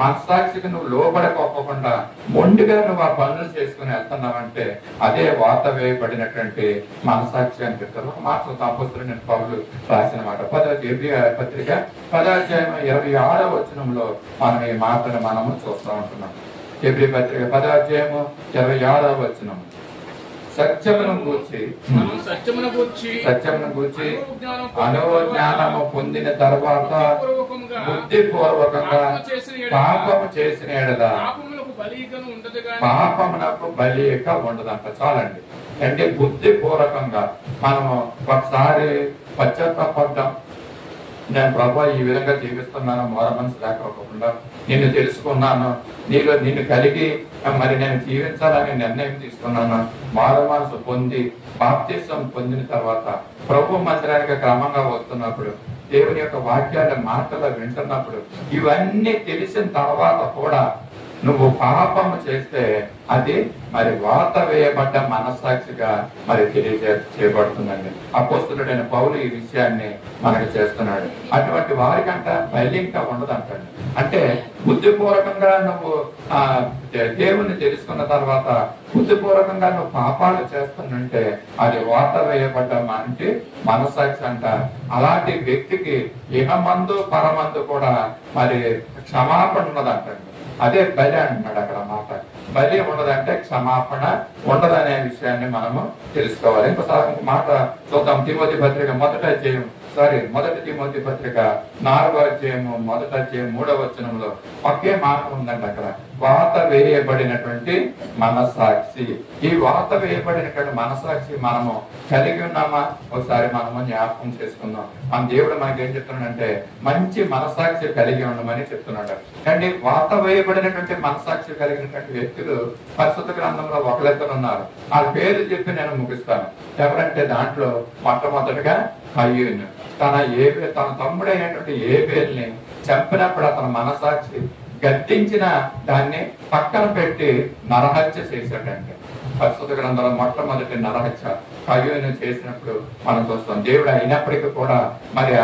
A: మనసాక్షికి నువ్వు లోబడకోకుండా మొండిగా నువ్వు ఆ పనులు చేసుకుని వెళ్తున్నావంటే అదే వాత వేయబడినటువంటి మనసాక్షి అని చెప్తారు. ఒక మాట అపోస్తలుడైన పౌలు రాసిన మాట 10వ పత్రిక 10వ అధ్యాయం 26వ వచనంలో మనం ఈ మాటను మనము చూస్తూ ఉంటున్నాం. హెబ్రీ పత్రిక 10వ అధ్యాయము 26వ వచనం, సత్యమును గూర్చి అనుజ్ఞానము పొందిన తర్వాత బుద్ధిపూర్వకంగా పాపము చేసిన ఎడల పాపమునకు బలిక ఉండదంట. చాలండి. అంటే బుద్ధిపూర్వకంగా మనము ఒకసారి పశ్చాత్తాపడ్డాం, నేను ప్రభా ఈ విధంగా జీవిస్తున్నాను, మారు మనసు లేకపోకుండా నిన్ను తెలుసుకున్నాను, నిన్ను కలిగి మరి నేను జీవించాలని నిర్ణయం తీసుకున్నాను, మారు మనసు పొంది బాప్తిసం పొందిన తర్వాత ప్రభు మందిరానికి క్రమంగా వస్తున్నప్పుడు, దేవుని యొక్క వాక్యాల మాటలు వింటున్నప్పుడు, ఇవన్నీ తెలిసిన తర్వాత కూడా నువ్వు పాపము చేస్తే అది మరి వాత వేయబడ్డ మనస్సాక్షిగా మరి తెలియజేయబడుతుందండి. అపోస్తలుడైన పౌలు ఈ విషయాన్ని మనకు చేస్తున్నాడు. అటువంటి వారికంట బలింకా ఉండదంటండి. అంటే బుద్ధిపూర్వకంగా నువ్వు దేవుణ్ణి తెలుసుకున్న తర్వాత బుద్ధిపూర్వకంగా నువ్వు పాపాలు చేస్తున్నంటే అది వాత వేయబడ్డ అంటే మనస్సాక్షి అంట. అలాంటి వ్యక్తికి ఇహమందు పరమందు కూడా మరి క్షమాపణ ఉన్నదంటండి. అదే బలి అంటున్నాడు అక్కడ మాట. బలి ఉండదంటే క్షమాపణ ఉండదనే విషయాన్ని మనము తెలుసుకోవాలి. ఇంకోసారి మాట చూద్దాం. తిమోతి పత్రిక 1వ అధ్యాయం మొదటి తిమోతి పత్రిక 4వ అధ్యాయము 1వ అధ్యాయం 3వ వచనంలో ఒకే మాట ఉందండి. అక్కడ వాత వేయబడినటువంటి మనసాక్షి. ఈ వాత వేయబడినటువంటి మనసాక్షి మనము కలిగి ఉన్నామా? ఒకసారి మనము జ్ఞాపకం చేసుకుందాం. మన దేవుడు మనకి ఏం చెప్తున్నాడంటే మంచి మనసాక్షి కలిగి ఉండమని చెప్తున్నాడు. కానీ వాత వేయబడినటువంటి మనసాక్షి కలిగినటువంటి వ్యక్తులు పరిశుద్ధ గ్రంథంలో ఒకరిద్దరు ఉన్నారు. ఆ పేరు చెప్పి నేను ముగిస్తాను. ఎవరంటే దాంట్లో మొట్టమొదటిగా కయ్యూను. తన తమ్ముడైనటువంటి ఏబేలుని చంపినప్పుడు అతని మనసాక్షి గద్దించిన దాన్ని పక్కన పెట్టి నరహత్య చేశాడంటే పరిశుద్ధ గ్రంథంలో మొట్టమొదటి నరహత్య కయ్యూను చేసినప్పుడు మనం చూస్తాం. దేవుడు అయినప్పటికీ కూడా మరి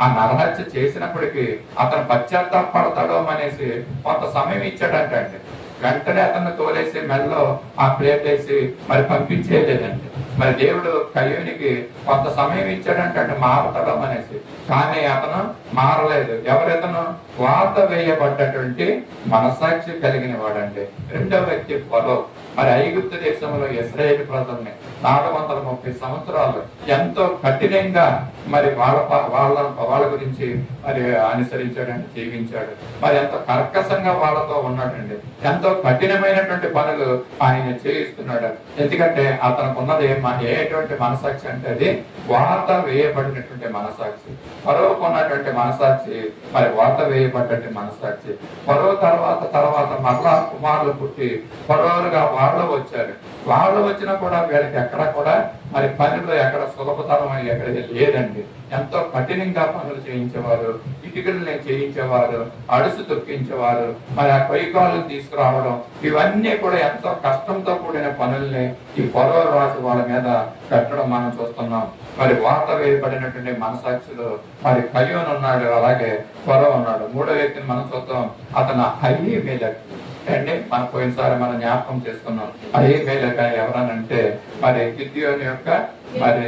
A: ఆ నరహత్య చేసినప్పటికీ అతను పశ్చాత్తాపడతాడో అనేసి కొంత సమయం ఇచ్చాడంటే వెంటనే అతను తోలేసి మెడలో ఆ ప్లేట్ వేసి మరి పంపించేయలేదండి. మరి దేవుడు కయ్యూనికి కొంత సమయం ఇచ్చాడంటే మారతాడు అనేసి, కానీ అతను మారలేదు. ఎవరితను? వాత వేయబడ్డటువంటి మనసాక్షి కలిగిన వాడండి. రెండవ వ్యక్తి ఫరో. మరి ఐగుప్తు దేశంలో ఇశ్రాయేలు ప్రజల్ని 430 సంవత్సరాలు ఎంతో కఠినంగా మరి వాళ్ళ గురించి మరి అనుసరించాడండి, జీవించాడు. మరి ఎంతో కర్కశంగా వాళ్ళతో ఉన్నాడండి. ఎంతో కఠినమైనటువంటి పనులు ఆయన చేయిస్తున్నాడు. ఎందుకంటే అతనికి ఉన్నది ఏటువంటి మనసాక్షి అంటే అది వాత వేయబడినటువంటి మనసాక్షి. ఫరోకు ఉన్నటువంటి మనసాక్షి మరి వాత వేయబడ్డటువంటి మనసాక్షి. ఫరో తర్వాత మరలా కుమారులు పుట్టి ఫరోలుగా వాళ్ళు వచ్చారు. వాళ్ళు వచ్చినా కూడా వీళ్ళకి ఎక్కడ కూడా మరి పనిలో ఎక్కడ సులభతరం ఎక్కడ లేదండి. ఎంతో కఠినంగా పనులు చేయించేవారు, ఇటుకల్ని చేయించేవారు, అడుసు తొక్కించేవారు, మరి ఆ కొయ్యకాలను తీసుకురావడం, ఇవన్నీ కూడా ఎంతో కష్టంతో కూడిన పనుల్ని ఈ ఫరో రాజు వాళ్ళ మీద కట్టడం మనం చూస్తున్నాం. మరి వాత వేయబడినటువంటి మనసాక్షులు మరి కయ్యూను ఉన్నాడు, అలాగే ఫరో ఉన్నాడు. మూడో వ్యక్తిని మనం చూద్దాం. అతను అహీమెలెకు అండి. మనం పోయినసారి మనం జ్ఞాపకం చేసుకున్నాం. అహీమెలెకు ఎవరనంటే మరి గిద్యోను యొక్క మరి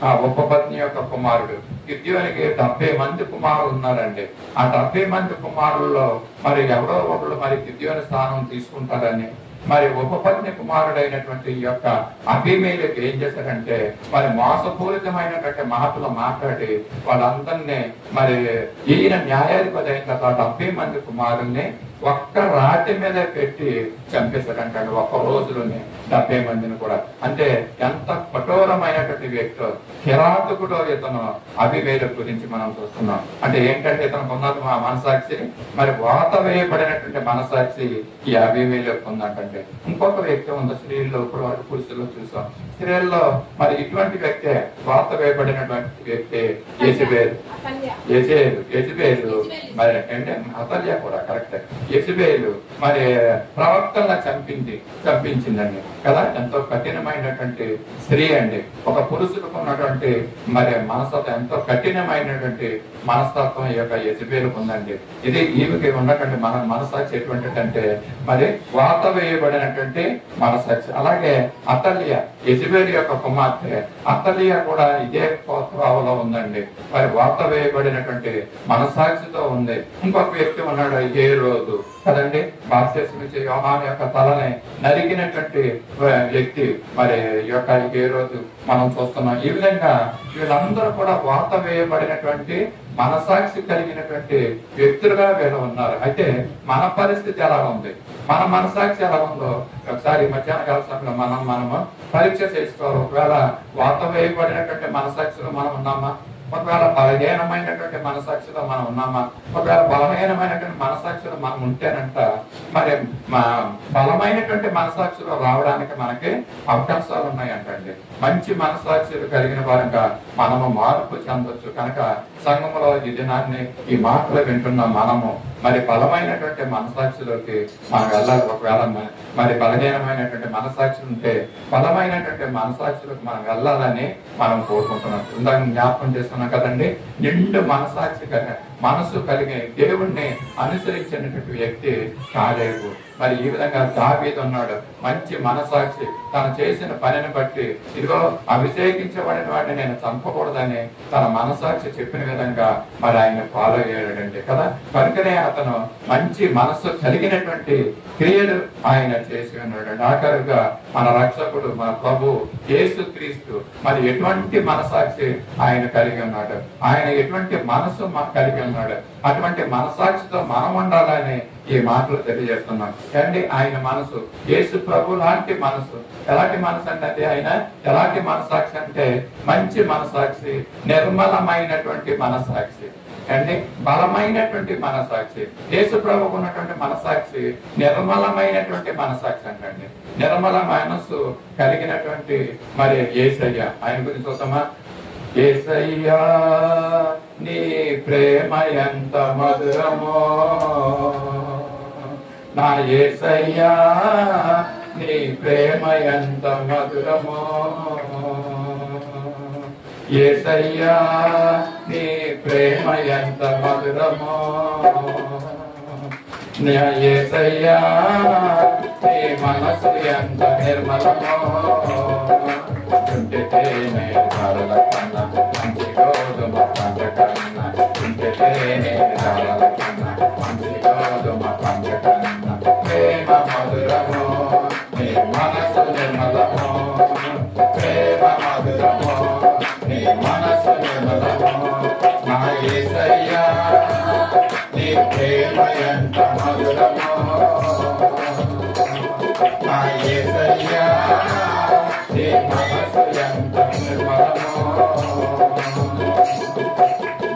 A: ఆ ఉపపత్ని యొక్క కుమారుడు. గిద్యోనికి 70 మంది కుమారులు ఉన్నారండి. ఆ 70 మంది కుమారుల్లో మరి ఎవరో ఒకళ్ళు మరి గిద్యోని స్థానం తీసుకుంటారని మరి ఉపపత్ని కుమారుడైనటువంటి ఈ యొక్క అభిమేలకు ఏం చేశారంటే మరి మోసపూరితమైనటువంటి మాటలు మాట్లాడి వాళ్ళందరినీ మరి ఈయన న్యాయాధిపతి అయిన తర్వాత 70 మంది కుమారుల్ని ఒక్క రాతి మీద పెట్టి చంపేశాడంటాడు. ఒక్క రోజులోనే 70 మందిని కూడా. అంటే ఎంత కఠోరమైనటువంటి వ్యక్తి, కిరాతకుడో ఇతను అభిమేలకు గురించి మనం చూస్తున్నాం. అంటే ఏంటంటే ఇతనికి ఉన్నది మా మనసాక్షి మరి వాత వేయబడినటువంటి మనసాక్షి ఈ అభిమేలకు ఉందంటే. ఇంకొక వ్యక్తి ఉంది స్త్రీల్లో, ఇప్పుడు వరకు పురుషుల్లో చూసాం. స్త్రీల్లో మరి ఇటువంటి వ్యక్తే వాత వేయబడినటువంటి వ్యక్తి యెజబెలు మరి అంటే అతల్య కూడా కరెక్ట్. యెజబెలు మరి ప్రవక్తలను చంపించిందండి కదా. ఎంతో కఠినమైనటువంటి స్త్రీ అండి. ఒక పురుషులకు ఉన్నటువంటి మరి మనస్తత్వం, ఎంతో కఠినమైనటువంటి మనస్తత్వం ఈ యొక్క యెజబెలుకు ఉందండి. ఇది ఈమెకి ఉన్నటువంటి మనసాక్షి ఎటువంటిదంటే మరి వాత వేయబడినటువంటి మనసాక్షి. అలాగే అతల్య యెజబెలు యొక్క కుమార్తె అతల్య కూడా ఇదే కోత్రావలో ఉందండి. మరి వాత వేయబడినటువంటి మనసాక్షితో ఉంది. ఇంకొక వ్యక్తి ఉన్నాడు హేరోదు కదండి. బాప్తిస్మమిచ్చే యోహాను యొక్క తలని నరికినటువంటి వ్యక్తి మరి యొక్క హేరోదు మనం చూస్తున్నాం. ఈ విధంగా వీళ్ళందరూ కూడా వాత వేయబడినటువంటి మనసాక్షి కలిగినటువంటి వ్యక్తులుగా వీళ్ళు ఉన్నారు. అయితే మన పరిస్థితి ఎలా ఉంది, మన మనసాక్షి ఎలా ఉందో ఒకసారి మధ్యాహ్న కాల సమయంలో మనము పరీక్ష చేసుకోవాలి. ఒకవేళ వాత వేయబడినటువంటి మనసాక్షిలో మనం ఉన్నామా? ఒకవేళ బలహీనమైనటువంటి మనసాక్షిలో మనం ఉన్నామా? ఒకవేళ బలహీనమైనటువంటి మనసాక్షిలో మనం ఉంటేనంట మరి బలమైనటువంటి మనసాక్షిలో రావడానికి మనకి అవకాశాలు ఉన్నాయంటండి. మంచి మనసాక్షులు కలిగిన వారంగా మనము మార్పు చెందొచ్చు. కనుక సంఘంలో ఈ దినాన్ని ఈ మాటలు వింటున్న మనము మరి బలమైనటువంటి మనసాక్షిలోకి మనం వెళ్ళాలి. ఒకవేళ మరి బలహీనమైనటువంటి మనసాక్షి ఉంటే బలమైనటువంటి మనసాక్షిలోకి మనం వెళ్ళాలని మనం కోరుకుంటున్నాం. ఇందాక జ్ఞాపకం చేస్తున్నాం కదండి. నిండు మనసాక్షి మనసు కలిగి దేవుణ్ణి అనుసరించినటువంటి వ్యక్తి కాలేబు. మరి ఈ విధంగా దావీదు ఉన్నాడు, మంచి మనసాక్షి. తను చేసిన పనిని బట్టి ఇదిగో అభిషేకించబడిన వాడిని నేను చంపకూడదని తన మనసాక్షి చెప్పిన విధంగా మరి ఆయన ఫాలో అయ్యాడండి కదా. కనుకనే అతను మంచి మనస్సు కలిగినటువంటి క్రియలు ఆయన చేసి ఉన్నాడు. ఆఖరుగా మన రక్షకుడు మన ప్రభు యేసుక్రీస్తు మరి ఎటువంటి మనసాక్షి ఆయన కలిగి ఉన్నాడు, ఆయన ఎటువంటి మనసు కలిగి ఉన్నాడు. అటువంటి మనసాక్షితో మనం ఉండాలని ఈ మాటలు తెలియజేస్తున్నాం అండి. ఆయన మనసు యేసు ప్రభు లాంటి మనసు. ఎలాంటి మనసు అంటే ఆయన ఎలాంటి మనసాక్షి అంటే మంచి మనసాక్షి, నిర్మలమైనటువంటి మనసాక్షి అండి, బలమైనటువంటి మనసాక్షి. యేసు ప్రభుకు ఉన్నటువంటి మనసాక్షి నిర్మలమైనటువంటి మనసాక్షి అంటండి. నిర్మల మనస్సు కలిగినటువంటి మరి యేసయ్య. ఆయన గురించి చూద్దామా? యేసయ్యా నీ ప్రేమ ఎంత మధురమో, నా యేసయ్యా నీ ప్రేమ ఎంత మధురమో, యేసయ్యా నీ ప్రేమ ఎంత మధురమో, యేసయ్యా నీ మనసు ఎంత నిర్మలమో, చుంటితేనే ధారల కన్నా మంచి గోధుమ పంట కన్నా, చుంటితేనే ధారల కన్నా మంచి గోధుమ పంట కన్నా, ప్రేమ మధురమో నీ మనసు నిర్మలమో, ప్రేమ మధురమో నీ మనసు నిర్మలమో, నా యేసయ్యా నీ ప్రేమ ఎంత మధురమో, నా యేసయ్యా నీ మనసు ఎంత నిర్మలమో,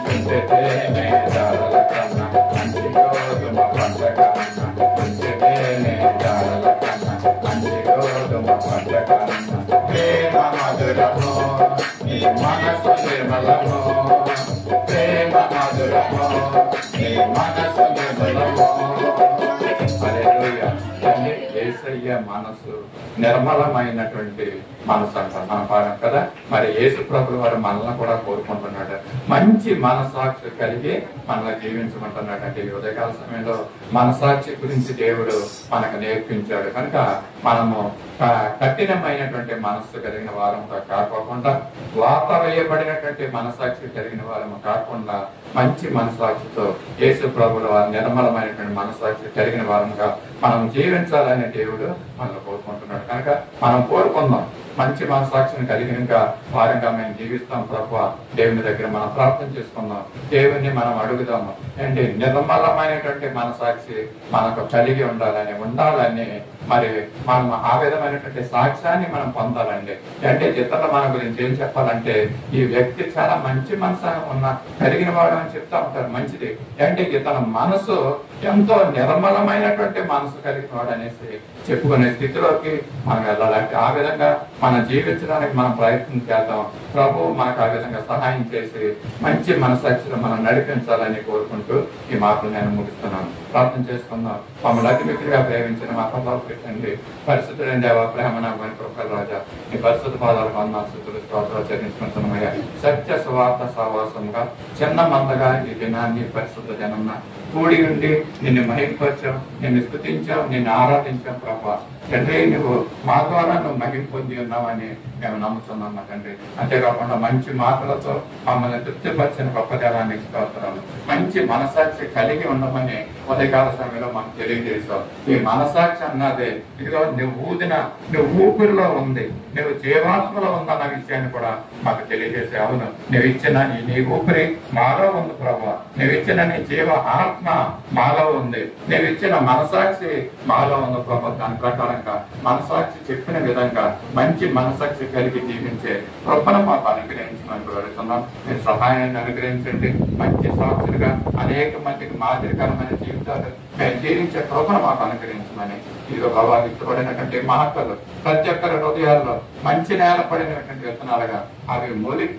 A: చుంటితేనే ధారల కన్నా మంచి గోధుమ పంట కన్నా, చుంటితేనే ధారల కన్నా మంచి గోధుమ పంట కన్నా, ప్రేమ మధురమో నీ మనసు నిర్మలమో, ప్రేమ మధురమో నీ మనసు నిర్మలమో. హల్లెలూయా. యేసయ్య మనసు నిర్మలమైనటువంటి మనసు అంటారు మన పాఠం కదా. మరి యేసు ప్రభువు వారు మనల్ని కూడా కోరుకుంటున్నాడు, మంచి మనసాక్షి కలిగి మనల్ని జీవించమంటున్నాడు. అంటే ఈ ఉదయకాల సమయంలో మనసాక్షి గురించి దేవుడు మనకు నేర్పించాడు. కనుక మనము కఠినమైనటువంటి మనస్సు కలిగిన వారంతో కాకుండా, వాత వేయబడినటువంటి మనసాక్షి కలిగిన వారము కాకుండా, మంచి మనసాక్షితో యేసు ప్రభువుల వారు నిర్మలమైనటువంటి మనసాక్షి కలిగిన వారంగా మనం జీవించాలని దేవుడు మనల్ని కోరుకుంటున్నాడు. కనుక మనం కోరుకుందాం, మంచి మనసాక్షిని కలిగిన వారంగా మేము జీవిస్తాం ప్రభువా. దేవుని దగ్గర మనం ప్రార్థన చేసుకుందాం, దేవుని మనం అడుగుదాము. ఏంటి నిర్మలమైనటువంటి మనసాక్షి మనకు కలిగి ఉండాలని మరి మనం ఆ విధమైనటువంటి సాక్ష్యాన్ని మనం పొందాలండి. అంటే ఇతరులు మన గురించి ఏం చెప్పాలంటే, ఈ వ్యక్తి చాలా మంచి మనసు కలిగిన వాడు అని చెప్తా ఉంటారు. మంచిది అంటే ఇతని మనసు ఎంతో నిర్మలమైనటువంటి మనసు కలిగిన వాడు అనేసి చెప్పుకునే స్థితిలోకి మనం వెళ్ళాలంటే, ఆ విధంగా మనం జీవించడానికి మనం ప్రయత్నం చేద్దాం. ప్రభు మనకు ఆ విధంగా సహాయం చేసి మంచి మనసాక్షిలో మనం నడిపించాలని కోరుకుంటూ ఈ మాటలు నేను ముగిస్తున్నాను. ప్రార్థన చేసుకుందాం. మమ్మల్ని అతి మిత్రుగా ప్రేమించిన మా పదాలు పెట్టండి. పరిశుద్ధులైన దేవ, ప్రేమ నామని కృపల రాజా, నీ పరిశుద్ధ పాదాలకు వందనాలు స్తుతులు స్తోత్రాలు చెల్లించుకుంటున్నామయ్యా. సత్య సువార్త సహవాసంగా చిన్న మందగా ఈ దినాన్ని పరిశుద్ధ జనంన కూడి ఉండి నిన్ను మహింపరిచాం, నిన్ను స్తుతించాం, నిన్ను ఆరాధించాం ప్రభా. తండ్రి, నువ్వు మా ద్వారా నువ్వు మహిమ పొంది ఉన్నావని మేము నమ్ముతున్నాం మా తండ్రి. అంతేకాకుండా మంచి మాటలతో మమ్మల్ని తృప్తిపరిచిన గొప్ప దేవాన్ని స్తోత్రాలు. మంచి మనసాక్షి కలిగి ఉండమని ఉదయకాల సమయంలో మాకు తెలియజేశావు. ఈ మనసాక్షి అన్నదే ఇదిగో నువ్వు ఊపిరిలో ఉంది, నువ్వు జీవాత్మలో ఉందన్న విషయాన్ని కూడా మాకు తెలియజేసే. అవును, నువ్వు ఇచ్చిన నీ ఊపిరి మాలో ఉంది ప్రభా, నువ్వు ఇచ్చిన నీ జీవ ఆత్మ మాలో ఉంది, నువ్వు ఇచ్చిన మనసాక్షి మాలో ఉంది ప్రభా. దాని ప్రకారంగా మనసాక్షి చెప్పిన విధంగా మంచి మనసాక్షి కలిగి జీవించే కృపను మాకు అనుగ్రహించమని కోరుతున్నాం. మీరు సహాయాన్ని అనుగ్రహించండి. మంచి సాక్షులుగా అనేక మందికి మాదిరికరమైన జీవితాలు మేము జీవించే కృపను మాకు అనుగ్రహించమని ఇదిగో ప్రభావితపడినటువంటి మాటలు ప్రతి ఒక్కరి హృదయాల్లో మంచి నేల పడినటువంటి విత్తనాలుగా అవి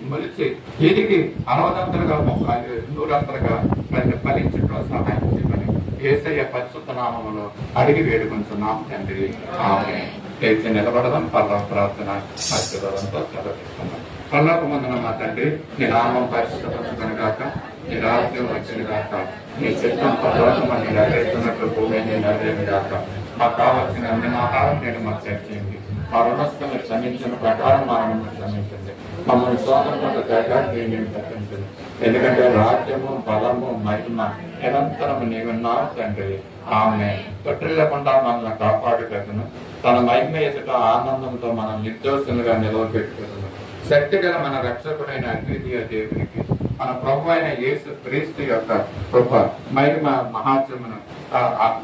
A: మొలిచి ఎదిగి అనవదంతులుగా 100 ఫలించడం సహాయం చేయమని యేసయ్య పరిశుద్ధ నామములో అడిగి వేడుకుంటున్నాం తండ్రి. ఆమేన్. లేచి నిలబడదాం. పరలోక ప్రార్థన ఆశీర్వాదంతో సెలవుస్తున్నాం. పరలోకమందున మా తండ్రి, నీ నామం పరిశుద్ధపరచుకొని గాక, నీ రాజ్యం వచ్చిన గాక, నీ చిత్తం పరలోకమని నెరవేరుతున్నట్లు భూమి నెరవేరును గాక. మాకు కావాల్సిన అన్ని ఆహారం నేను మాకు తెచ్చేయండి. మా రుణస్థులను క్షమించిన ప్రకారం మా రుణం క్షమించండి. మమ్మల్ని సోదరులకు తేజాన్ని తగ్గించండి. ఎందుకంటే రాజ్యము, బలము, మహిమ నిరంతరము నీవున్నావు తండ్రి. ఆమె తొట్టిల్లకుండా మనల్ని కాపాడుటకును తన మహిమ ఎదుట ఆనందంతో మనం నిర్దోషులుగా నిలవబెట్టుకును శక్తి గల మన రక్షకుడైన అద్వితీయ దేవునికి మన ప్రభు అయిన యేసు క్రీస్తు యొక్క కృప మహిమ మహాత్మ్యమును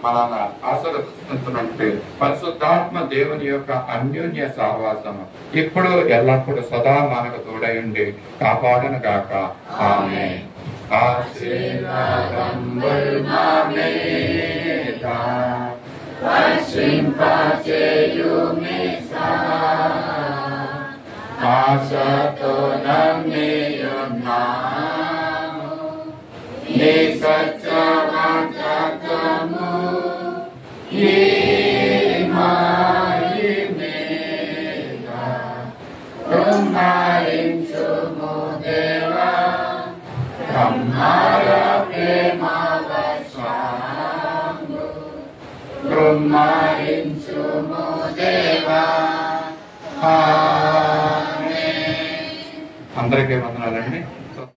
A: మనల్ని ఆశీర్వదిస్తున్నట్టు పరిశుద్ధాత్మ దేవుని యొక్క అన్యోన్య సహవాసము ఇప్పుడు ఎల్లప్పుడూ సదా మనకు తోడై ఉండి కాపాడును గాక. ఆమేన్. ఆశతో నమ్మియున్నాము నీ సత్యవాక్యము ఈ మహిమేగా కుమ్మరించుము దేవా బ్రహ్మాయ ప్రేమవశాము కుమ్మరించుము దేవా. అందరికీ వందనాలండి.